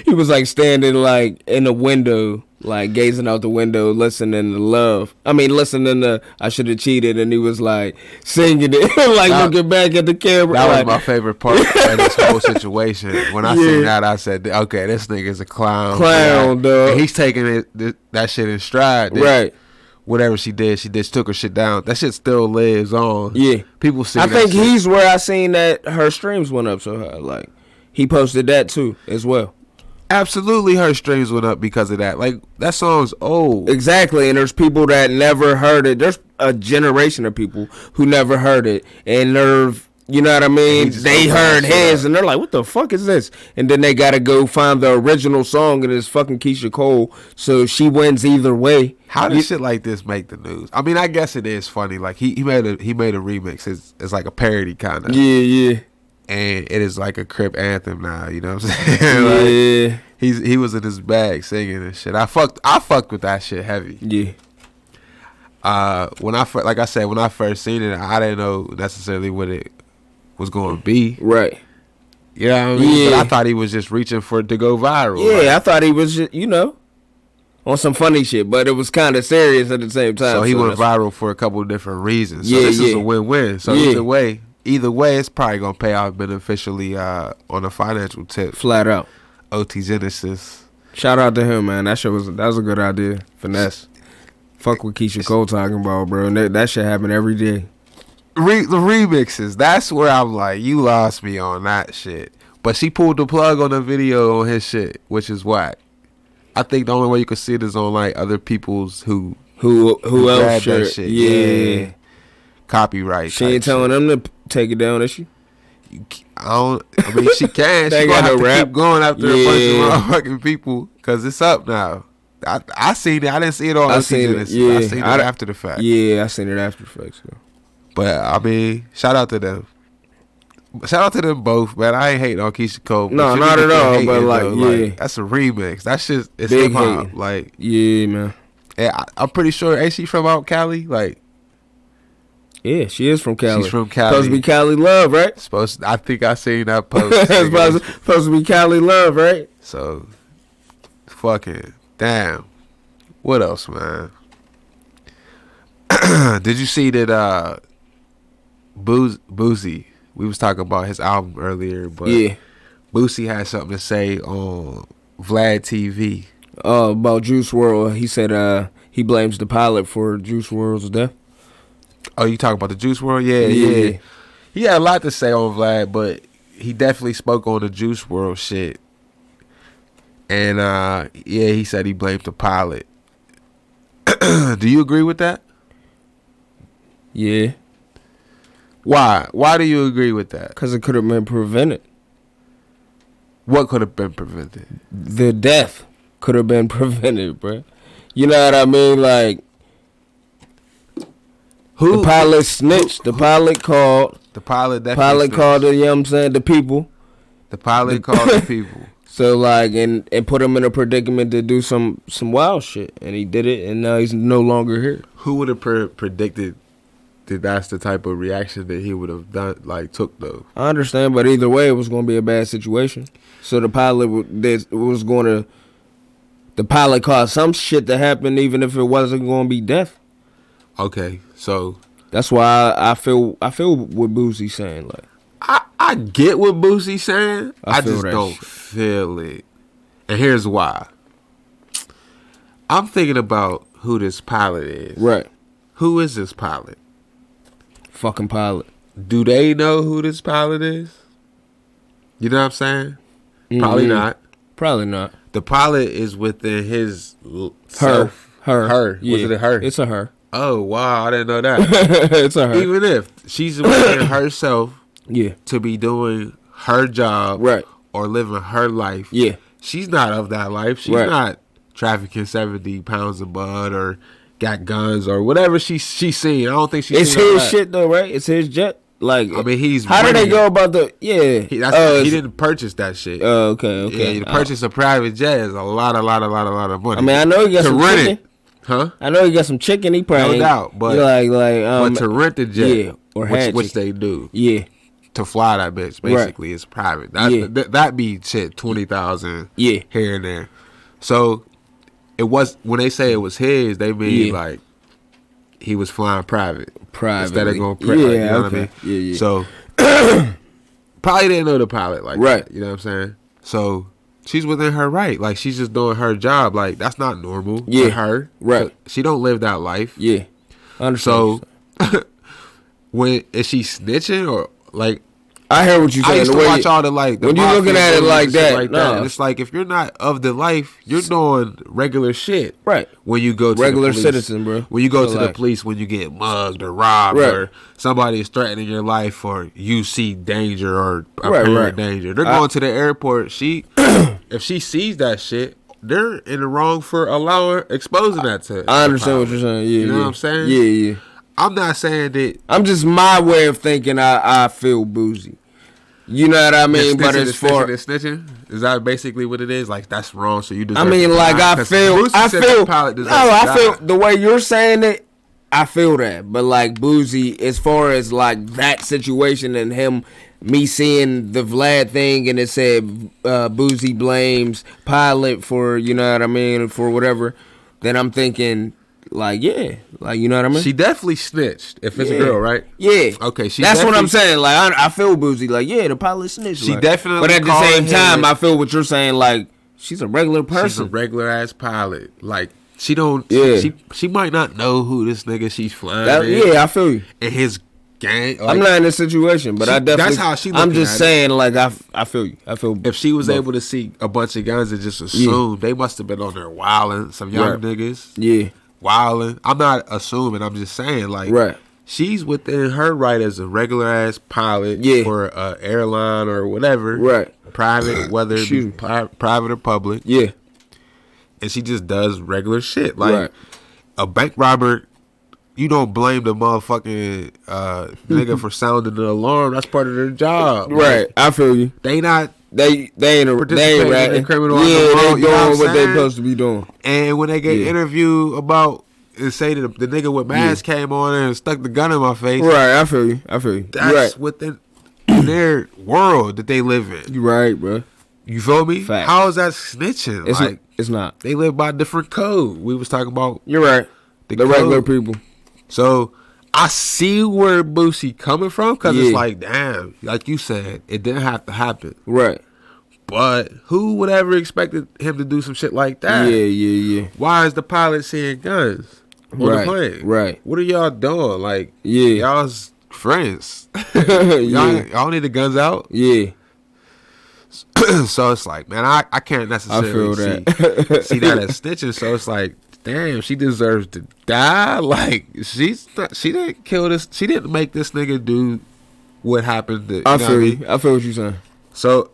he was like standing like in a window, like gazing out the window, listening to Love. I mean, listening to I Should Have Cheated, and he was like singing it, like looking back at the camera. That like, was my favorite part of this whole situation. When I seen that, I said, "Okay, this nigga's a clown, dog." And he's taking that shit in stride, right? Whatever she just took her shit down. That shit still lives on. Yeah, people see. I think he's where I seen that her streams went up so high. Like he posted that too as well. Absolutely, her streams went up because of that. Like that song's old. Exactly, and there's people that never heard it. There's a generation of people who never heard it, and they're, you know what I mean? They heard his, and they're like, "What the fuck is this?" And then they gotta go find the original song, and it's fucking Keisha Cole. So she wins either way. How does shit like this make the news? I mean, I guess it is funny. Like he made a remix. It's like a parody kind of. Yeah. And it is like a Crip anthem now. You know what I'm saying? Like, he was in his bag singing and shit. I fucked with that shit heavy. Yeah. When I first seen it, I didn't know necessarily what it was going to be. Right. You know what I mean? But I thought he was just reaching for it to go viral. Yeah, like, I thought he was just, on some funny shit, but it was kind of serious at the same time. So he went viral for a couple of different reasons. So this is a win-win. So either way, it's probably going to pay off beneficially on a financial tip. Flat out. OT Genasis. Shout out to him, man. That was a good idea. Finesse. Fuck what Keisha Cole talking about, bro. That shit happen every day. The remixes, that's where I'm like, you lost me on that shit. But she pulled the plug on the video on his shit, which is whack. I think the only way you can see it is on like other people's who else that shit. Yeah. Copyright. She ain't telling them to take it down, is she? I mean, she can. She gonna have to keep going after a bunch of motherfucking people because it's up now. I seen it. I didn't see it all. I seen it. Yeah. I seen it after the fact. Yeah, I seen it after the fact. So. But I mean, shout out to them. Shout out to them both, man. I ain't hating on Keisha Cole. No, not at all. But like, that's a remix. That shit is big hip hop. Like, yeah, man. Yeah, I'm pretty sure. Ain't she from out Cali? Like, yeah, she is from Cali. She's from Cali. Supposed to be Cali Love, right? I think I seen that post. supposed to be Cali Love, right? So, fucking damn. What else, man? Did you see that? Boosie. We was talking about his album earlier, but Boosie had something to say on Vlad TV. About Juice WRLD. He said he blames the pilot for Juice WRLD's death. Oh, you talking about the Juice WRLD? Yeah. He had a lot to say on Vlad, but he definitely spoke on the Juice WRLD shit. And he said he blamed the pilot. Do you agree with that? Yeah. Why? Why do you agree with that? Because it could have been prevented. What could have been prevented? The death could have been prevented, bro. You know what I mean? Like, the pilot snitched. The pilot called. The pilot definitely pilot called the, you know what I'm saying, the people. The pilot called the people. So, like, and put him in a predicament to do some wild shit. And he did it, and now he's no longer here. Who would have predicted that that's the type of reaction that he would have done, like, took, though? I understand, but either way, it was going to be a bad situation. So the pilot was going to... The pilot caused some shit to happen, even if it wasn't going to be death. Okay, so... That's why I feel what Boosie's saying, like... I get what Boosie's saying. I just don't shit. feel it. And here's why. I'm thinking about who this pilot is. Right. Who is this pilot? Fucking pilot. Do they know who this pilot is? You know what I'm saying? Mm-hmm. Probably not. Probably not. The pilot is within his Her. self. Her. Yeah. Was it a her? It's a her. Oh, wow. I didn't know that. It's a her. Even if she's within herself, to be doing her job or living her life. Yeah. She's not of that life. She's not trafficking 70 pounds of bud or got guns or whatever she's seen. I don't think she's It's his shit though, right? It's his jet. Like, I mean, he's how do they go about the he didn't purchase that shit. Oh, okay. Yeah, to purchase a private jet is a lot of money. I mean, I know he got some chicken. It. Huh? I know he got some chicken. He probably no doubt, but but to rent the jet, or which they do, to fly that bitch basically is private. That be shit 20,000 here and there. So it was when they say it was his, they mean like he was flying private instead of going you know what I mean? Yeah. So probably didn't know the pilot like that, you know what I'm saying? So she's within her right. Like, she's just doing her job. Like, that's not normal for her. Right. She don't live that life. Yeah. I understand. So when is she snitching or like? I hear what you're saying. I used to watch all the like. When you're looking at it like that, no. It's like if you're not of the life, you're doing regular shit. Right. When you go to regular the police, citizen, bro. When you go to the police, when you get mugged or robbed or somebody is threatening your life or you see danger or apparent danger, they're going to the airport. If she sees that shit, they're in the wrong for exposing that to. I understand what you're saying. Yeah, you know what I'm saying? Yeah. I'm not saying that. I'm just my way of thinking. I feel Boosie. You know what I mean? But it's for snitching. Is that basically what it is? Like, that's wrong. So you deserve. I mean, like I feel the way you're saying it. I feel that, but like Boosie, as far as like that situation and him, me seeing the Vlad thing and it said Boosie blames Pilot for, you know what I mean, for whatever. Then I'm thinking. Like, like, you know what I mean? She definitely snitched. If it's a girl, right? Yeah. Okay, that's what I'm saying. Like, I feel Boosie. Like, the pilot snitched. She definitely. But at the same time, I feel what you're saying. Like, she's a regular person. She's a regular ass pilot. Like, she don't. Yeah. She might not know who this nigga she's flying. I feel you. And his gang. Like, I'm not in this situation, but I definitely. That's how she. I'm just saying, like, I feel you. I feel. If she was able to see a bunch of guns and just assume they must have been on there wilding, some young niggas. Yeah. Wilding. I'm not assuming. I'm just saying, like, she's within her right as a regular ass pilot for a airline or whatever, private, whether it be private or public, and she just does regular shit. Like a bank robber, you don't blame the motherfucking nigga for sounding the alarm. That's part of their job, right? Like, I feel you. They not. They ain't ratting. Criminal they doing what they supposed to be doing. And when they get interviewed about and say that the nigga with mask came on and stuck the gun in my face, right? I feel you. That's within their world that they live in. You right, bro. You feel me? Fact. How is that snitching? It's not. They live by a different code. We was talking about. You're right. The regular people. So I see where Boosie coming from because it's like, damn, like you said, it didn't have to happen. Right. But who would ever expected him to do some shit like that? Yeah. Why is the pilot seeing guns on the plane? Right. What are y'all doing? Like, y'all's friends. y'all need the guns out? Yeah. So it's like, man, I can't necessarily see that as snitching. So it's like, damn, she deserves to die. Like, she didn't kill this. She didn't make this nigga do what happened. I feel you. I feel what you're saying. So,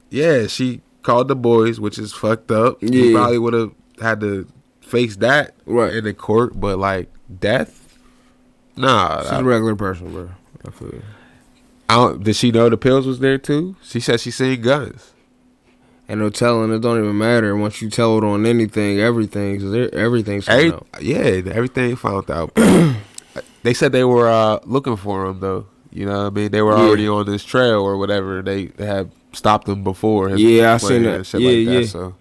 yeah, she called the boys, which is fucked up. Yeah. He probably would have had to face that in the court, but like death, nah. She's a regular person, bro. I feel you. Did she know the pills was there too? She said she seen guns. And no telling, it don't even matter. Once you tell it on anything, everything's found out. Yeah, everything found out. They said they were looking for him though. You know what I mean? They were already on this trail or whatever. They had stopped him before. Yeah, I seen that. Shit like that. So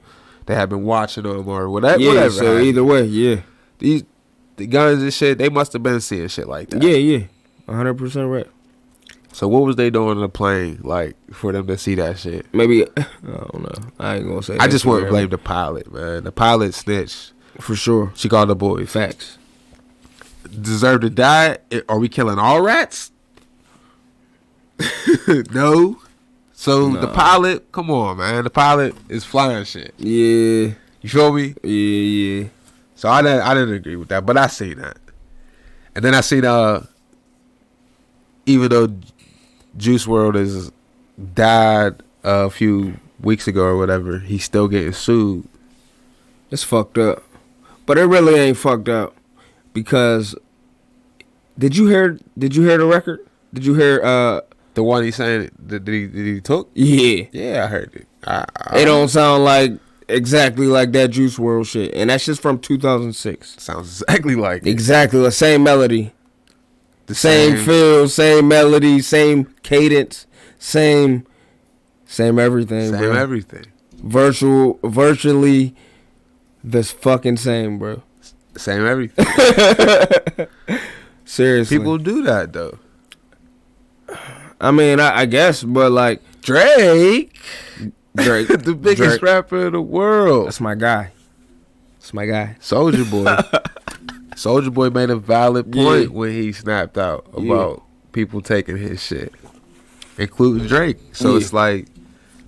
they had been watching him or whatever. Yeah, whatever so either way, the guns and shit, they must have been seeing shit like that. Yeah, 100% right. So what was they doing on the plane, like, for them to see that shit? Maybe, I don't know. I ain't gonna say. I just want to blame the pilot, man. The pilot snitched. For sure. She called the boys. Facts. Deserve to die? Are we killing all rats? No. So the pilot, come on, man. The pilot is flying shit. Yeah. You feel me? Yeah. So I didn't agree with that, but I seen that. And then I seen even though Juice WRLD is died a few weeks ago or whatever, he's still getting sued. It's fucked up. But it really ain't fucked up because did you hear the record? Did you hear the one he's saying that he took? Yeah. Yeah, I heard it. It don't sound like exactly like that Juice WRLD shit. And that's just from 2006. Sounds exactly like it. Exactly the same melody. The same feel, same melody, same cadence, same everything, Same bro. everything. Virtually the fucking same, bro. Same everything. Seriously. People do that, though. I mean, I guess, but like Drake, the biggest rapper in the world. That's my guy. Soulja Boy. Soulja Boy made a valid point when he snapped out about people taking his shit, including Drake. So it's like,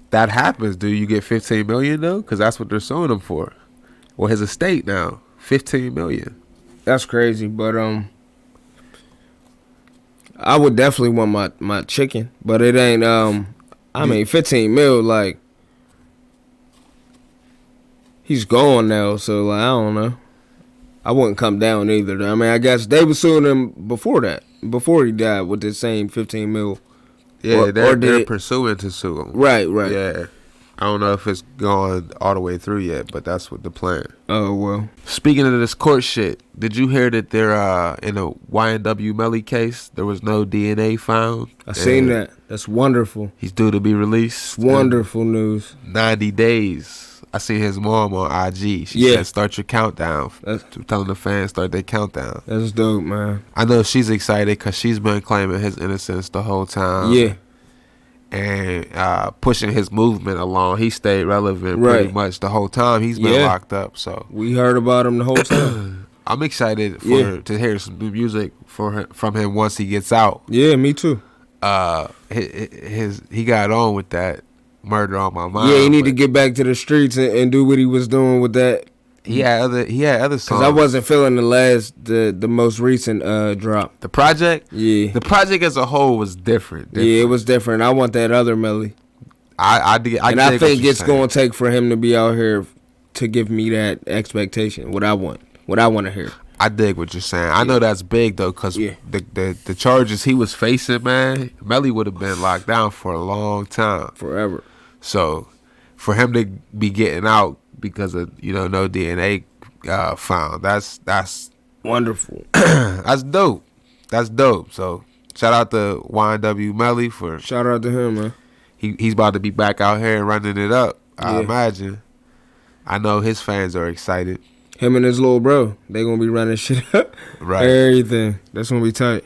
that happens. Do you get $15 million though? Because that's what they're suing him for. Well, his estate now, $15 million. That's crazy, but I would definitely want my chicken, but it ain't. I mean, 15 mil, like, he's gone now, so like, I don't know. I wouldn't come down either. I mean, I guess they were suing him before that, before he died, with the same 15 mil. Yeah, they're pursuing to sue him. Right. Yeah. I don't know if it's gone all the way through yet, but that's what the plan. Oh, well. Speaking of this court shit, did you hear that they're in a YNW Melly case, there was no DNA found? I seen that. That's wonderful. He's due to be released. Wonderful news. 90 days. I seen his mom on IG. She said, start your countdown. Telling the fans, start their countdown. That's dope, man. I know she's excited because she's been claiming his innocence the whole time. Yeah. And pushing his movement along. He stayed relevant pretty much the whole time he's been locked up. So we heard about him the whole time. I'm excited to hear some new music from him once he gets out. Yeah, me too. He got on with that Murder on My Mind. Yeah, he need to get back to the streets and do what he was doing with that. He had other songs. 'Cause I wasn't feeling the most recent drop. The project? Yeah. The project as a whole was different. Yeah, it was different. I want that other Melly. I think it's going to take for him to be out here to give me that expectation, what I want to hear. I dig what you're saying. I know that's big though, because the charges he was facing, man, Melly would have been locked down for a long time, forever. So for him to be getting out because of no DNA found, that's wonderful. That's dope. So shout out to YNW Melly for shout out to him, man. He's about to be back out here running it up. I imagine. I know his fans are excited. Him and his little bro, they gonna be running shit up. Right. Everything. That's gonna be tight.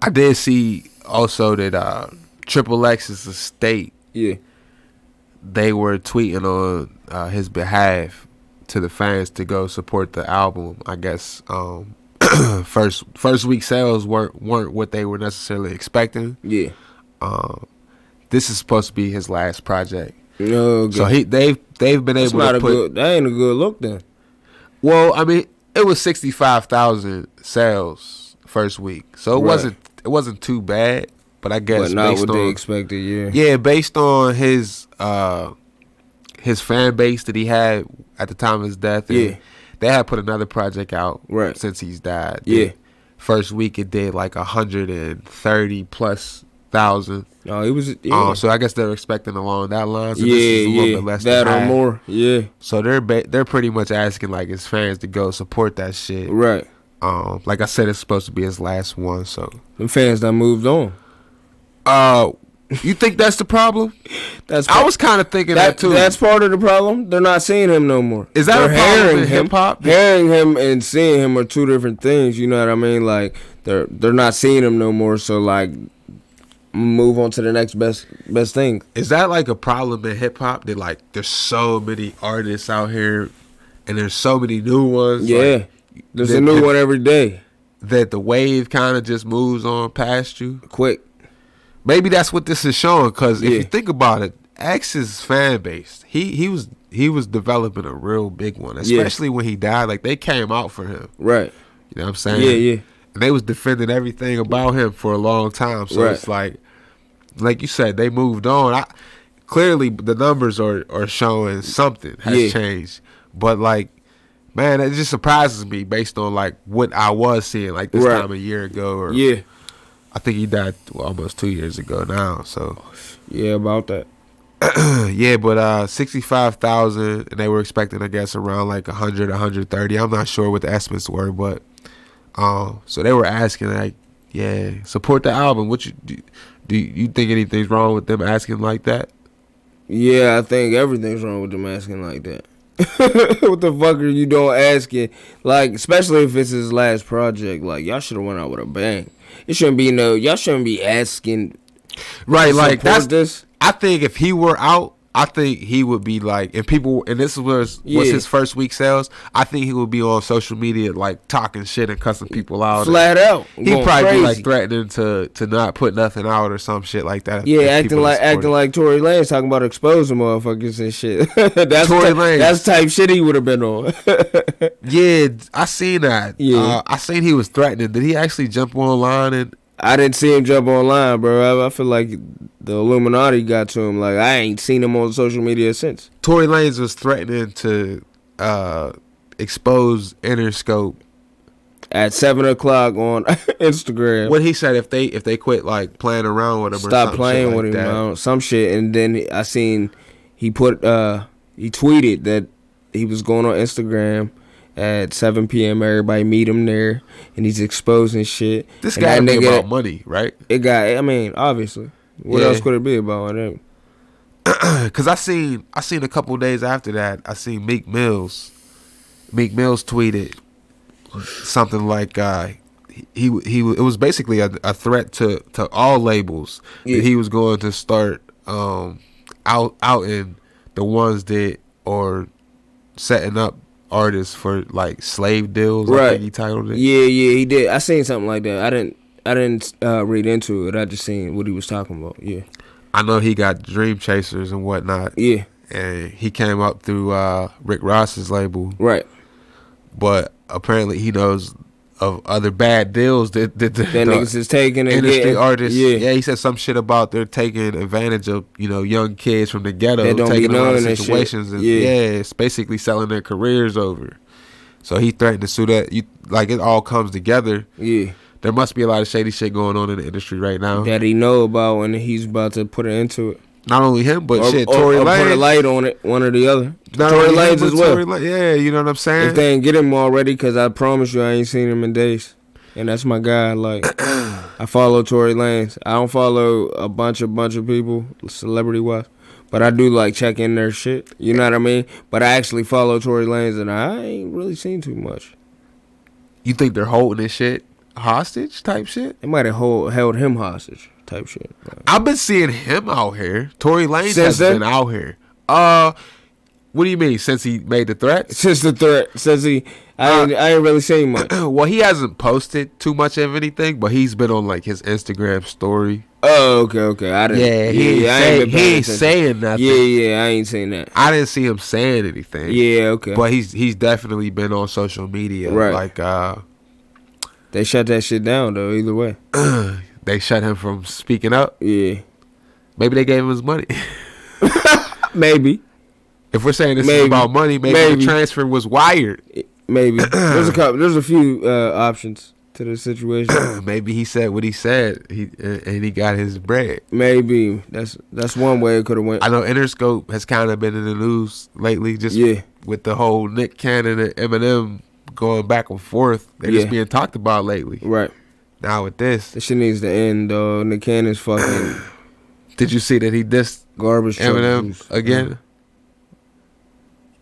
I did see also that Triple X's estate. Yeah. They were tweeting on his behalf to the fans to go support the album. I guess first week sales weren't what they were necessarily expecting. Yeah. This is supposed to be his last project. No. So they've been able to put. That ain't a good look then. Well, I mean, it was 65,000 sales first week, so it wasn't too bad. But I guess not what they expected. Yeah, based on his fan base that he had at the time of his death. They had put another project out since he's died. Yeah, first week it did like 130,000+. Oh, it was. So I guess they're expecting along that line. So this is a little bit less that than or half. more. Yeah. So they're pretty much asking like his fans to go support that shit. Right. Like I said, it's supposed to be his last one. So the fans done moved on. You think that's the problem? I was kind of thinking that too. That's part of the problem. They're not seeing him no more. Is that a problem in hip hop? Hearing him and seeing him are two different things. You know what I mean? Like they're not seeing him no more. So like, move on to the next best thing. Is that like a problem in hip hop? That like there's so many artists out here, and there's so many new ones. Yeah, like, there's a new one every day. That the wave kind of just moves on past you quick. Maybe that's what this is showing. Because if you think about it, X's fan base, he was developing a real big one, especially when he died. Like they came out for him, right? You know what I'm saying? Yeah. And they was defending everything about him for a long time. So it's like like you said, they moved on. Clearly, the numbers are showing something has changed. But, like, man, it just surprises me based on, like, what I was seeing, like, this time a year ago. Or, I think he died almost 2 years ago now, so. Yeah, about that. Yeah, but 65,000, and they were expecting, I guess, around like 100, 130. I'm not sure what the estimates were, but so they were asking, like, yeah, support the album. What do you think anything's wrong with them asking like that? Yeah, I think everything's wrong with them asking like that. What the fuck are you doing asking? Like, especially if it's his last project. Like, y'all should have went out with a bang. It shouldn't be y'all shouldn't be asking. Right, like that's this. I think if he were out, I think he would be like, and this was his first week sales. I think he would be on social media like talking shit and cussing people out. Flat out. He'd probably be like threatening to not put nothing out or some shit like that. Yeah, acting like Tory Lanez talking about exposing motherfuckers and shit. That's Tory Lanez. That's type shit he would have been on. Yeah, I seen that. Yeah, I seen he was threatening. Did he actually jump online and? I didn't see him jump online, bro. I feel like the Illuminati got to him. Like, I ain't seen him on social media since. Tory Lanez was threatening to expose Interscope at 7:00 on Instagram. What he said, if they quit like playing around with him, stop playing with him, some shit. And then I seen he tweeted that he was going on Instagram at 7 p.m. Everybody meet him there, and he's exposing shit. This guy be about money, right? I mean, obviously. What else could it be about? Because I seen a couple of days after that, I seen Meek Mills. Meek Mills tweeted something like it was basically a threat to all labels that he was going to start out in the ones that are setting up artists for like slave deals. Right. I think he titled it. Yeah, he did. I seen something like that. I didn't read into it. I just seen what he was talking about. Yeah. I know he got Dream Chasers and whatnot. Yeah. And he came up through Rick Ross's label. Right. But apparently he knows of other bad deals that the niggas is taking industry artists. Yeah, he said some shit about they're taking advantage of young kids from the ghetto, taking them out of situations, and it's basically selling their careers over. So he threatened to sue that. Like it all comes together. Yeah, there must be a lot of shady shit going on in the industry right now that he know about, and he's about to put it into it. Not only him, but Tory Lanez. Put a light on it, one or the other. Tory Lanez as well. Yeah, you know what I'm saying? If they ain't get him already, because I promise you I ain't seen him in days. And that's my guy. Like, I follow Tory Lanez. I don't follow a bunch of people, celebrity-wise. But I do, like, check in their shit. You know what I mean? But I actually follow Tory Lanez, and I ain't really seen too much. You think they're holding this shit hostage type shit? They might have held him hostage. Type shit. I've been seeing him out here. Tory Lanez has been out here. What do you mean? Since he made the threat? Since the threat. Since I ain't really seen much. Well, he hasn't posted too much of anything, but he's been on like his Instagram story. Oh, okay. I didn't. He ain't saying nothing. Yeah, I ain't saying that. I didn't see him saying anything. Yeah, okay. But he's definitely been on social media. Right. Like they shut that shit down though. Either way. They shut him from speaking up. Yeah. Maybe they gave him his money. Maybe. If we're saying this is about money, maybe the transfer was wired. Maybe. There's a few options to the situation. Maybe he said what he said, and he got his bread. Maybe. That's one way it could have went. I know Interscope has kind of been in the news lately, just with the whole Nick Cannon and Eminem going back and forth. They're just being talked about lately. Right. Now with this shit needs to end, dog. Nick Cannon's fucking. Did you see that he dissed garbage Eminem again? Yeah.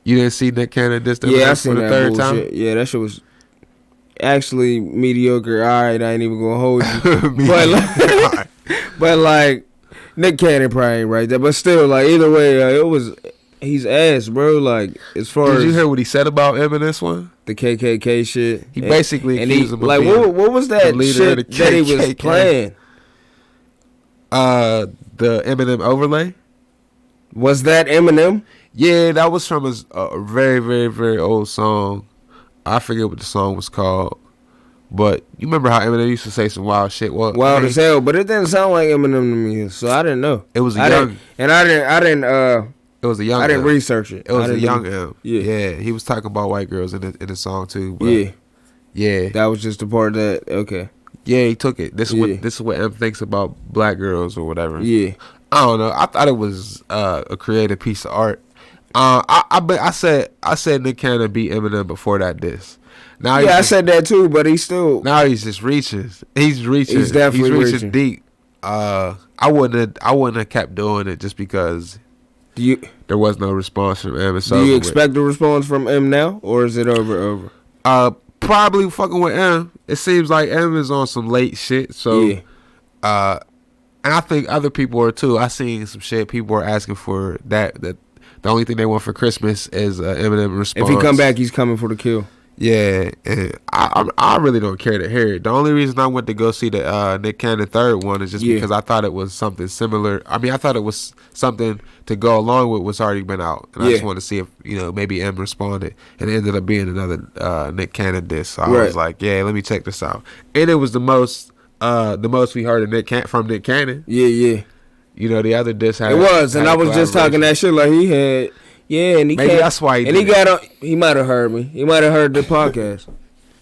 You didn't see Nick Cannon diss Eminem for the third time? Yeah, that shit was actually mediocre. All right, I ain't even gonna hold you. but like Nick Cannon probably ain't right there. But still, like either way, he's ass, bro. Like as far as did you hear what he said about Eminem this one? The KKK shit. He basically accused him of like being what was that shit that he was playing? The Eminem overlay. Was that Eminem? Yeah, that was from a very, very, very old song. I forget what the song was called, But you remember how Eminem used to say some wild shit? Well, wild as hell, but it didn't sound like Eminem to me, so I didn't know. It was I didn't It was a young. I didn't research it. It was a young M. Yeah, he was talking about white girls in the song too. But yeah. That was just a part of that. Okay. Yeah, he took it. This is what M thinks about black girls or whatever. Yeah. I don't know. I thought it was a creative piece of art. I said Nick Cannon beat Eminem before that diss. Now I said that too, but he's just reaching. He's reaching. He's definitely reaching deep. I wouldn't have kept doing it just because there was no response from M. Do you expect a response from M now, or is it over? Probably fucking with M. It seems like M is on some late shit. So, and I think other people are too. I seen some shit. People are asking for that. That the only thing they want for Christmas is Eminem response. If he come back, he's coming for the kill. Yeah, and I really don't care to hear it. The only reason I went to go see the Nick Cannon third one is just because I thought it was something similar. I mean, I thought it was something to go along with what's already been out, and I just wanted to see if maybe M responded, and it ended up being another Nick Cannon diss. So I was like, yeah, let me check this out, and it was the most we heard of from Nick Cannon. Yeah. The other diss had it was, and I was just talking that shit like he had. Yeah, and maybe that's why he got on. He might have heard me. He might have heard the podcast.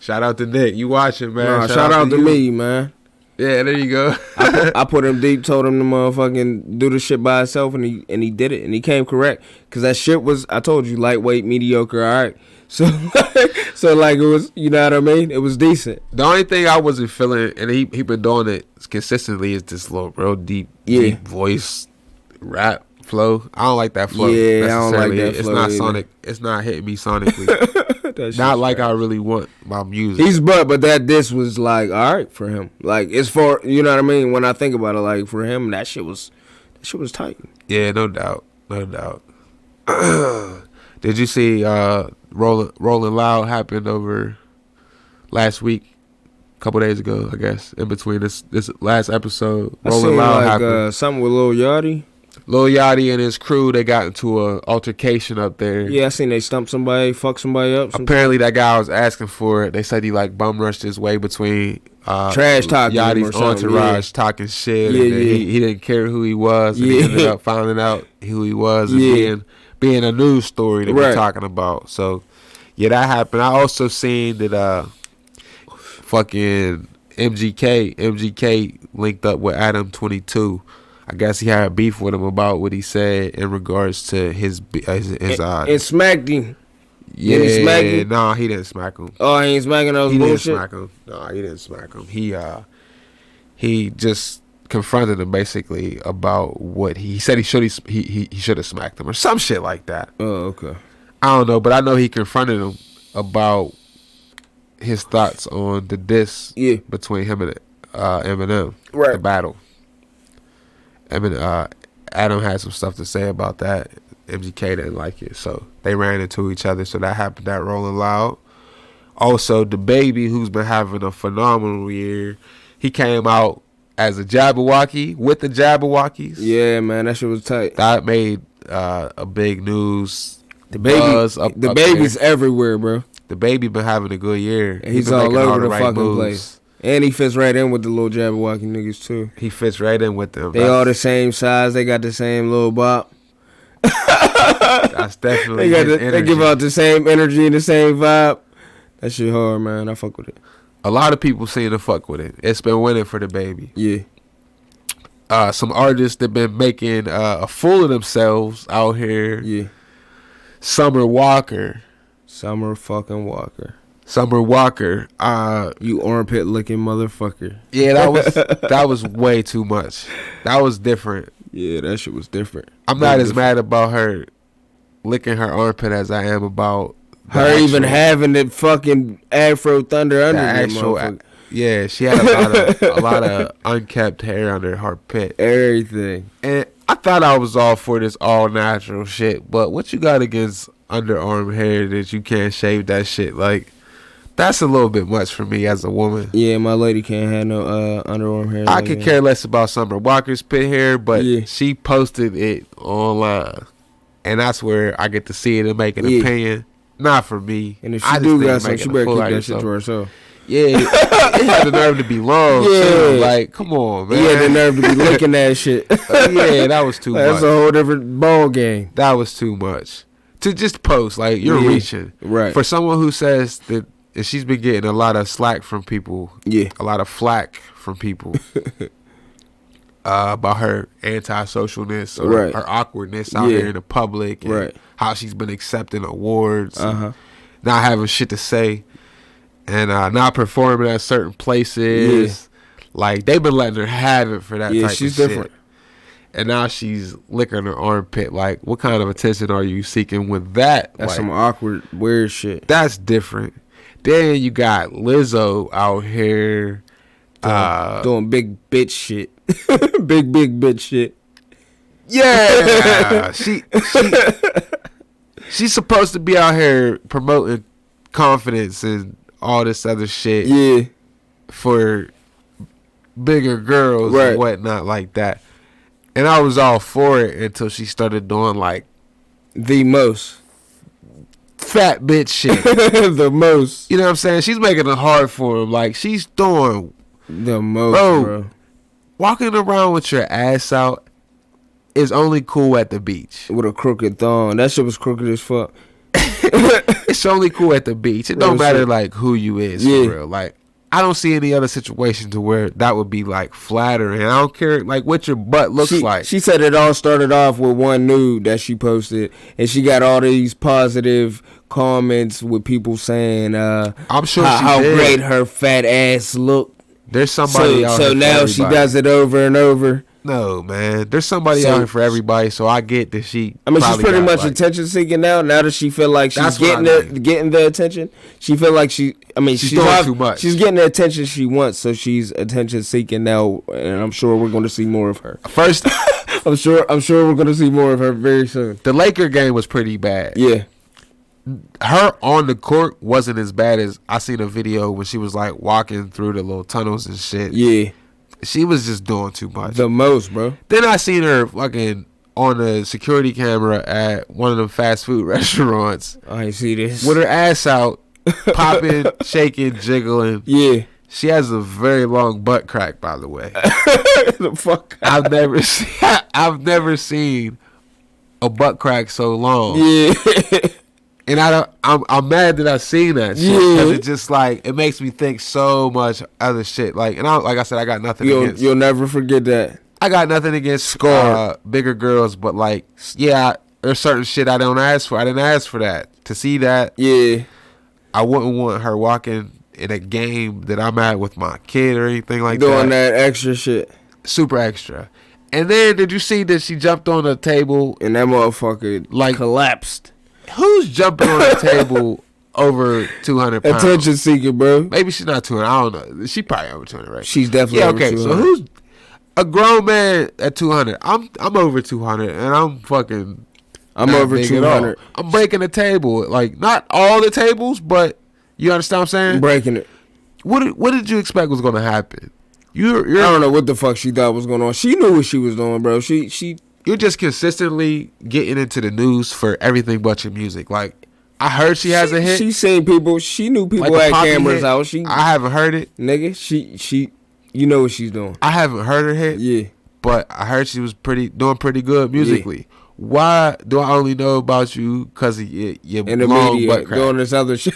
Shout out to Nick. You watching, man? Nah, shout out to me, man. Yeah, there you go. I put him deep. Told him to motherfucking do the shit by himself, and he did it, and he came correct. Cause that shit was, I told you, lightweight, mediocre. All right. So like it was, you know what I mean? It was decent. The only thing I wasn't feeling, and he been doing it consistently, is this little real deep voice rap flow. I don't like that flow. Yeah, I don't like that it's flow. Not either. Sonic. It's not hitting me sonically. Not like I really want my music. He's but that this was like all right for him. Like it's for you know what I mean. When I think about it, like for him, that shit was tight. Yeah, no doubt. Did you see Rolling Loud happened over last week? A couple days ago, I guess. In between this last episode, Rolling Loud happened. Something with Lil Yachty. Lil Yachty and his crew, they got into an altercation up there. Yeah, I seen they stumped somebody, fucked somebody up. Apparently, that guy was asking for it. They said he bum rushed his way between trash talking Yachty's entourage, talking shit. Yeah, and he didn't care who he was. And he ended up finding out who he was and being a news story that we're talking about. So, yeah, that happened. I also seen that fucking MGK linked up with Adam 22. I guess he had beef with him about what he said in regards to his and smacked him. Yeah, did he smack him? No, he didn't smack him. Oh, he ain't smacking those bullshit? He didn't smack him. No, he didn't smack him. He just confronted him basically about what he said he should have smacked him or some shit like that. Oh, okay. I don't know, but I know he confronted him about his thoughts on the diss between him and Eminem, the battle. Adam had some stuff to say about that. MGK didn't like it, so they ran into each other. So that happened at Rolling Loud. Also, DaBaby, who's been having a phenomenal year, he came out as a Jabberwocky with the Jabberwockies. Yeah, man, that shit was tight. That made a big news. DaBaby's everywhere, bro. DaBaby been having a good year. He's all over the fucking place. And he fits right in with the little Jabberwocky niggas, too. He fits right in with them. They all the same size. They got the same little bop. That's definitely they give out the same energy and the same vibe. That shit hard, man. I fuck with it. A lot of people seem to fuck with it. It's been winning for DaBaby. Yeah. Some artists that been making a fool of themselves out here. Yeah. Summer Walker. Summer Walker. You armpit licking motherfucker. Yeah, that was way too much. That was different. Yeah, that shit was different. I'm not as mad about her licking her armpit as I am about her even having the fucking Afro Thunder under the motherfucker. Yeah, she had a lot of unkept hair under her pit. Everything. And I thought I was all for this all natural shit, but what you got against underarm hair that you can't shave that shit? Like, that's a little bit much for me as a woman. Yeah, my lady can't have no underarm hair. I could care less about Summer Walker's pit hair, but she posted it online, and that's where I get to see it and make an opinion. Not for me. And if she do got something, she better keep that shit to herself. Yeah, it had the nerve to be long, too. Like, come on, man. He had the nerve to be licking that shit. Yeah, that was too much. That's a whole different ball game. That was too much. To just post, like, you're reaching. Right. For someone who says that she's been getting a lot of slack from people. Yeah. A lot of flack from people. About her anti-socialness or her awkwardness out here in the public. And how she's been accepting awards. Not having shit to say. And not performing at certain places. Like, they've been letting her have it for that type of shit. Different. And now she's licking her armpit. Like, what kind of attention are you seeking with that? That's like, some awkward, weird shit. That's different. Then you got Lizzo out here. Doing big bitch shit. big bitch shit. Yeah. She's supposed to be out here promoting confidence and all this other shit. Yeah. For bigger girls and whatnot like that. And I was all for it until she started doing like the most fat bitch shit. The most. You know what I'm saying? She's making it hard for him. Like, she's doing the most, bro. Walking around with your ass out is only cool at the beach. With a crooked thong. That shit was crooked as fuck. It's only cool at the beach. It don't matter like who you is for real. Like, I don't see any other situation to where that would be like flattering. I don't care like what your butt looks like. She said it all started off with one nude that she posted, and she got all these positive comments with people saying I'm sure how great her fat ass looked. There's somebody out here. So now she does it over and over. No, man. There's somebody out here for everybody, so I get that she. I mean, she's pretty much like, attention seeking now. Now that she feel like she's getting the attention, she feel like she's doing too much. She's getting the attention she wants, so she's attention seeking now, and I'm sure we're going to see more of her. First, I'm sure we're going to see more of her very soon. The Laker game was pretty bad. Yeah. Her on the court wasn't as bad as I seen a video when she was like walking through the little tunnels and shit. Yeah. She was just doing too much. The most, bro. Then I seen her fucking on a security camera at one of them fast food restaurants. I ain't see this. With her ass out, popping, shaking, jiggling. Yeah. She has a very long butt crack, by the way. The fuck? I've never seen a butt crack so long. Yeah. And I'm mad that I seen that shit because it just like it makes me think so much other shit. Like, and like I said, I got nothing against. You'll never forget that. I got nothing against bigger girls, but like, there's certain shit I don't ask for. I didn't ask for that. To see that, I wouldn't want her walking in a game that I'm at with my kid or anything like that. Doing that extra shit, super extra. And then did you see that she jumped on the table and that motherfucker like collapsed? Who's jumping on the table over 200 pounds? Attention seeking, bro. Maybe she's not 200. I don't know. She probably over 200, right? She's definitely over 200. So who's a grown man at 200? I'm over 200, and I'm over 200. I'm breaking the table. Like, not all the tables, but you understand what I'm saying? Breaking it. What did you expect was going to happen? I don't know what the fuck she thought was going on. She knew what she was doing, bro. You're just consistently getting into the news for everything but your music. Like, I heard she has a hit. She seen people. She knew people like had cameras out. I haven't heard it. Nigga, she you know what she's doing. I haven't heard her hit. Yeah. But I heard she was doing pretty good musically. Yeah. Why do I only know about you because of your in the long media, butt crack? Doing this other shit.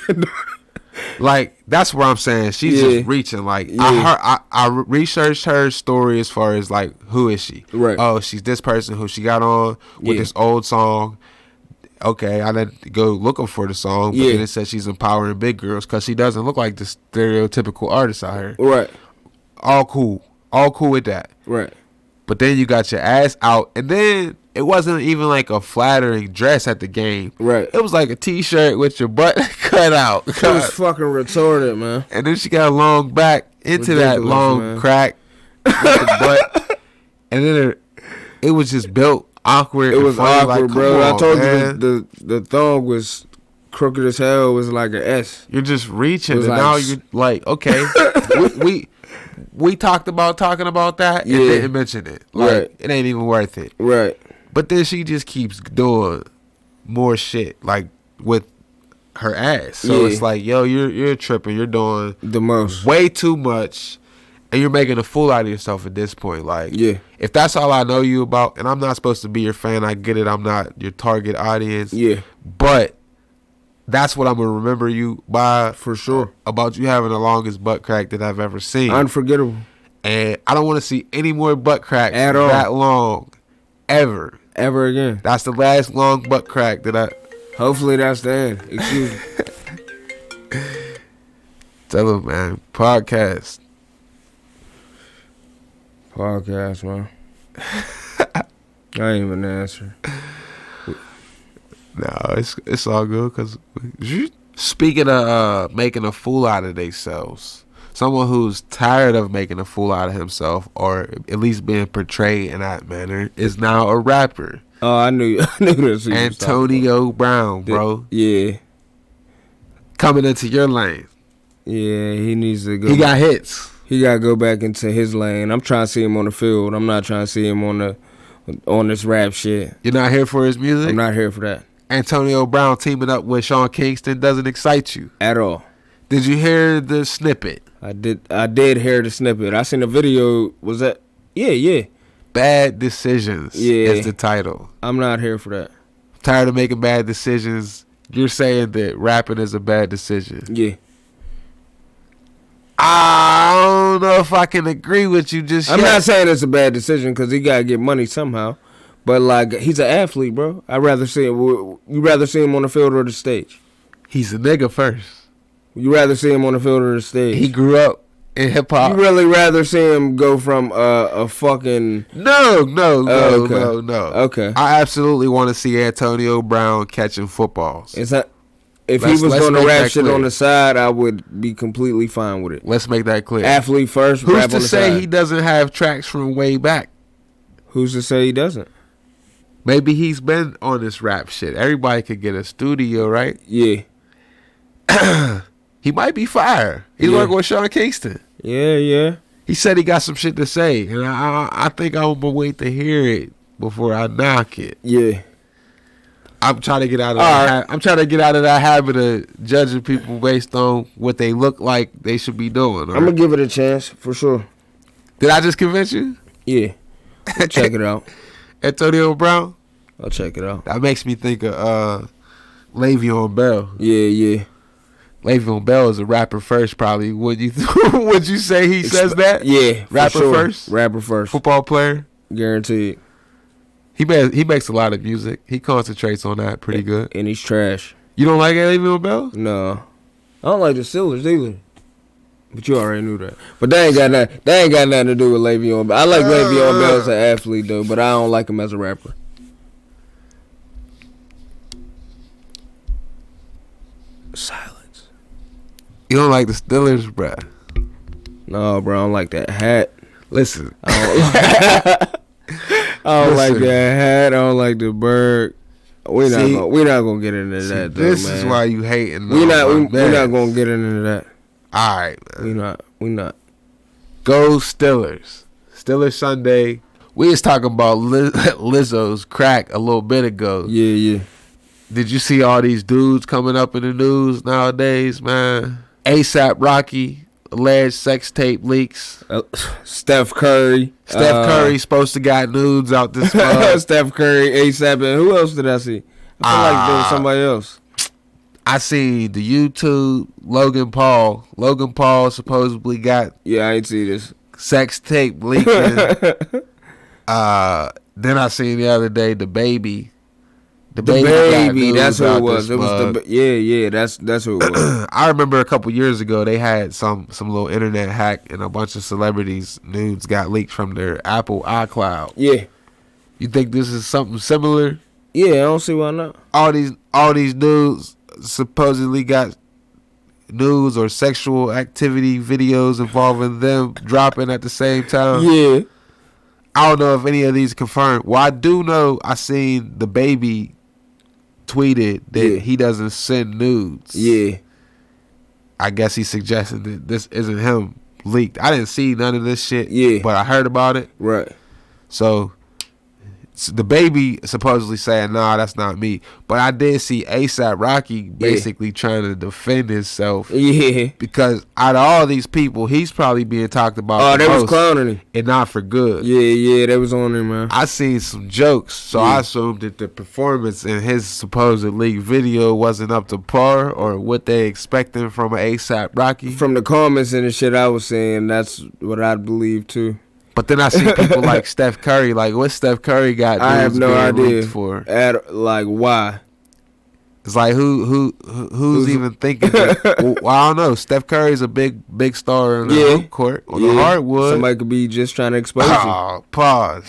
Like, that's where I'm saying she's just reaching. Like, I researched her story as far as like, who is she? Right. Oh, she's this person who she got on with this old song. Okay, I didn't go looking for the song, but then it says she's empowering big girls because she doesn't look like the stereotypical artist out here. Right. All cool with that. Right. But then you got your ass out, and then it wasn't even like a flattering dress at the game. Right. It was like a t-shirt with your butt cut out. It was fucking retarded, man. And then she got a long back into that long crack with the butt. And then it was just built awkward. It was awkward, like, bro. On, I told you the thong was crooked as hell. It was like an S. You're just reaching, and now you're like, okay, we talked about talking about that and didn't mention it. Like, it ain't even worth it. Right. But then she just keeps doing more shit, like with her ass. So Yeah. it's like, yo, you're tripping. You're doing The most. way too much, and you're making a fool out of yourself at this point. Like, Yeah. if that's all I know you about, and I'm not supposed to be your fan, I get it. I'm not your target audience. Yeah. But that's what I'm gonna remember you by, For sure. about you having the longest butt crack that I've ever seen. Unforgettable. And I don't want to see any more butt cracks At all. that long, ever. Ever again. That's the last long butt crack that I. Hopefully that's the end. Excuse me. Tell him, man. Podcast, Man. I ain't even answer. No, it's all good. Cause speaking of making a fool out of themselves, someone who's tired of making a fool out of himself, or at least being portrayed in that manner, is now a rapper. Oh, I knew this. Antonio Brown, bro. Yeah. Coming into your lane. Yeah, he needs to go. He got hits. He got to go back into his lane. I'm trying to see him on the field. I'm not trying to see him on this rap shit. You're not here for his music? I'm not here for that. Antonio Brown teaming up with Sean Kingston doesn't excite you at all. Did you hear the snippet? I did hear the snippet. I seen the video. Was that? Yeah. Bad Decisions is the title. I'm not here for that. Tired of making bad decisions. You're saying that rapping is a bad decision. Yeah. I don't know if I can agree with you just I'm yet. not saying it's a bad decision because he got to get money somehow. But, like, he's an athlete, bro. I'd rather see him. You rather see him on the field or the stage? He's a nigga first. You rather see him on the field or the stage? He grew up in hip hop. You really rather see him go from a fucking... No. Okay. Okay. I absolutely want to see Antonio Brown catching footballs. It's not... If he was going to rap shit on the side, I would be completely fine with it. Let's make that clear. Athlete first, Who's rap on to the say side. he doesn't have tracks from way back? Who's to say he doesn't? Maybe he's been on this rap shit. Everybody could get a studio, right? Yeah. He might be fire. He's working with Sean Kingston. Yeah. He said he got some shit to say, and I think I'm gonna wait to hear it before I knock it. Yeah. I'm trying to get out of that. I'm trying to get out of that habit of judging people based on what they look like they should be doing. I'm gonna give it a chance for sure. Did I just convince you? Yeah. I'll check it out. Antonio Brown? I'll check it out. That makes me think of Le'Veon Bell. Yeah. Le'Veon Bell is a rapper first, probably. Would you say he says that? Yeah, rapper sure. first. Rapper first. Football player. Guaranteed. He makes a lot of music. He concentrates on that pretty good. And he's trash. You don't like Le'Veon Bell? No, I don't like the Steelers either. But you already knew that. But that ain't got nothing to do with Le'Veon Bell. I like Le'Veon Bell as an athlete though, but I don't like him as a rapper. Silence. You don't like the Steelers, bruh? No, bro, I don't like that hat. Listen. I don't like that hat. I don't like the bird. We're not gonna get into that. Though, this man. is why you hating. We're not gonna get into that. All right, man. We not. Go Steelers. Steelers Sunday. We was talking about Lizzo's crack a little bit ago. Yeah. Did you see all these dudes coming up in the news nowadays, man? ASAP Rocky, alleged sex tape leaks. Steph Curry. Curry's supposed to got nudes out this month. Steph Curry, ASAP, and who else did I see? I feel like there was somebody else. I see the YouTube Logan Paul. Logan Paul supposedly got I ain't see this sex tape leaking. Then I seen the other day DaBaby. DaBaby, that's who it was. It was that's who it was. I remember a couple years ago they had some little internet hack and a bunch of celebrities' nudes got leaked from their Apple iCloud. Yeah. You think this is something similar? Yeah, I don't see why not. All these dudes supposedly got nudes or sexual activity videos involving them dropping at the same time. Yeah. I don't know if any of these confirmed. Well, I do know I seen DaBaby tweeted that he doesn't send nudes. Yeah. I guess he suggested that this isn't him leaked. I didn't see none of this shit. Yeah. But I heard about it. Right. So DaBaby supposedly saying, nah, that's not me. But I did see A$AP Rocky basically trying to defend himself. Yeah. Because out of all these people, he's probably being talked about. Oh, they was clowning him. And not for good. Yeah, they was on him, man. I seen some jokes, so I assumed that the performance in his supposed leaked video wasn't up to par or what they expecting from an A$AP Rocky. From the comments and the shit I was saying, that's what I believe too. But then I see people like Steph Curry. Like, what Steph Curry got? I have no idea. For like, why? It's like who's even thinking? Well, I don't know. Steph Curry's a big star in the hoop court on the hardwood. Somebody could be just trying to expose him. Oh, pause.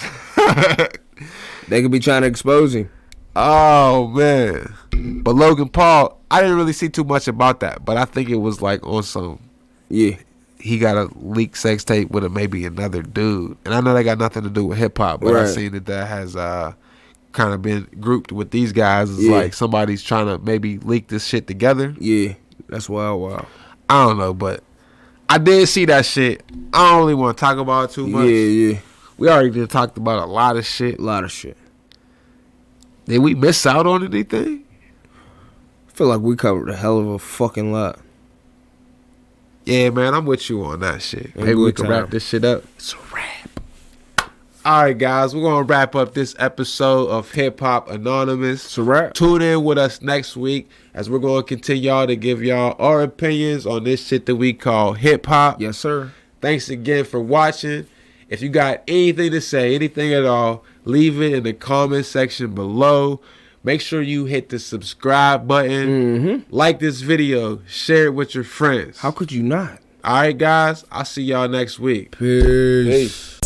They could be trying to expose him. Oh man. But Logan Paul, I didn't really see too much about that. But I think it was like on some. Yeah. He got a leaked sex tape with maybe another dude. And I know they got nothing to do with hip-hop, but I seen that has kind of been grouped with these guys. It's like somebody's trying to maybe leak this shit together. Yeah, that's wild. I don't know, but I did see that shit. I don't really want to talk about it too much. Yeah. We already did talked about a lot of shit. Did we miss out on anything? I feel like we covered a hell of a fucking lot. Yeah, man, I'm with you on that shit. Maybe we can wrap this shit up. It's a wrap. All right, guys, we're going to wrap up this episode of Hip Hop Anonymous. It's a wrap. Tune in with us next week as we're going to continue to give y'all our opinions on this shit that we call hip hop. Yes, sir. Thanks again for watching. If you got anything to say, anything at all, leave it in the comment section below. Make sure you hit the subscribe button. Like this video. Share it with your friends. How could you not? All right, guys. I'll see y'all next week. Peace.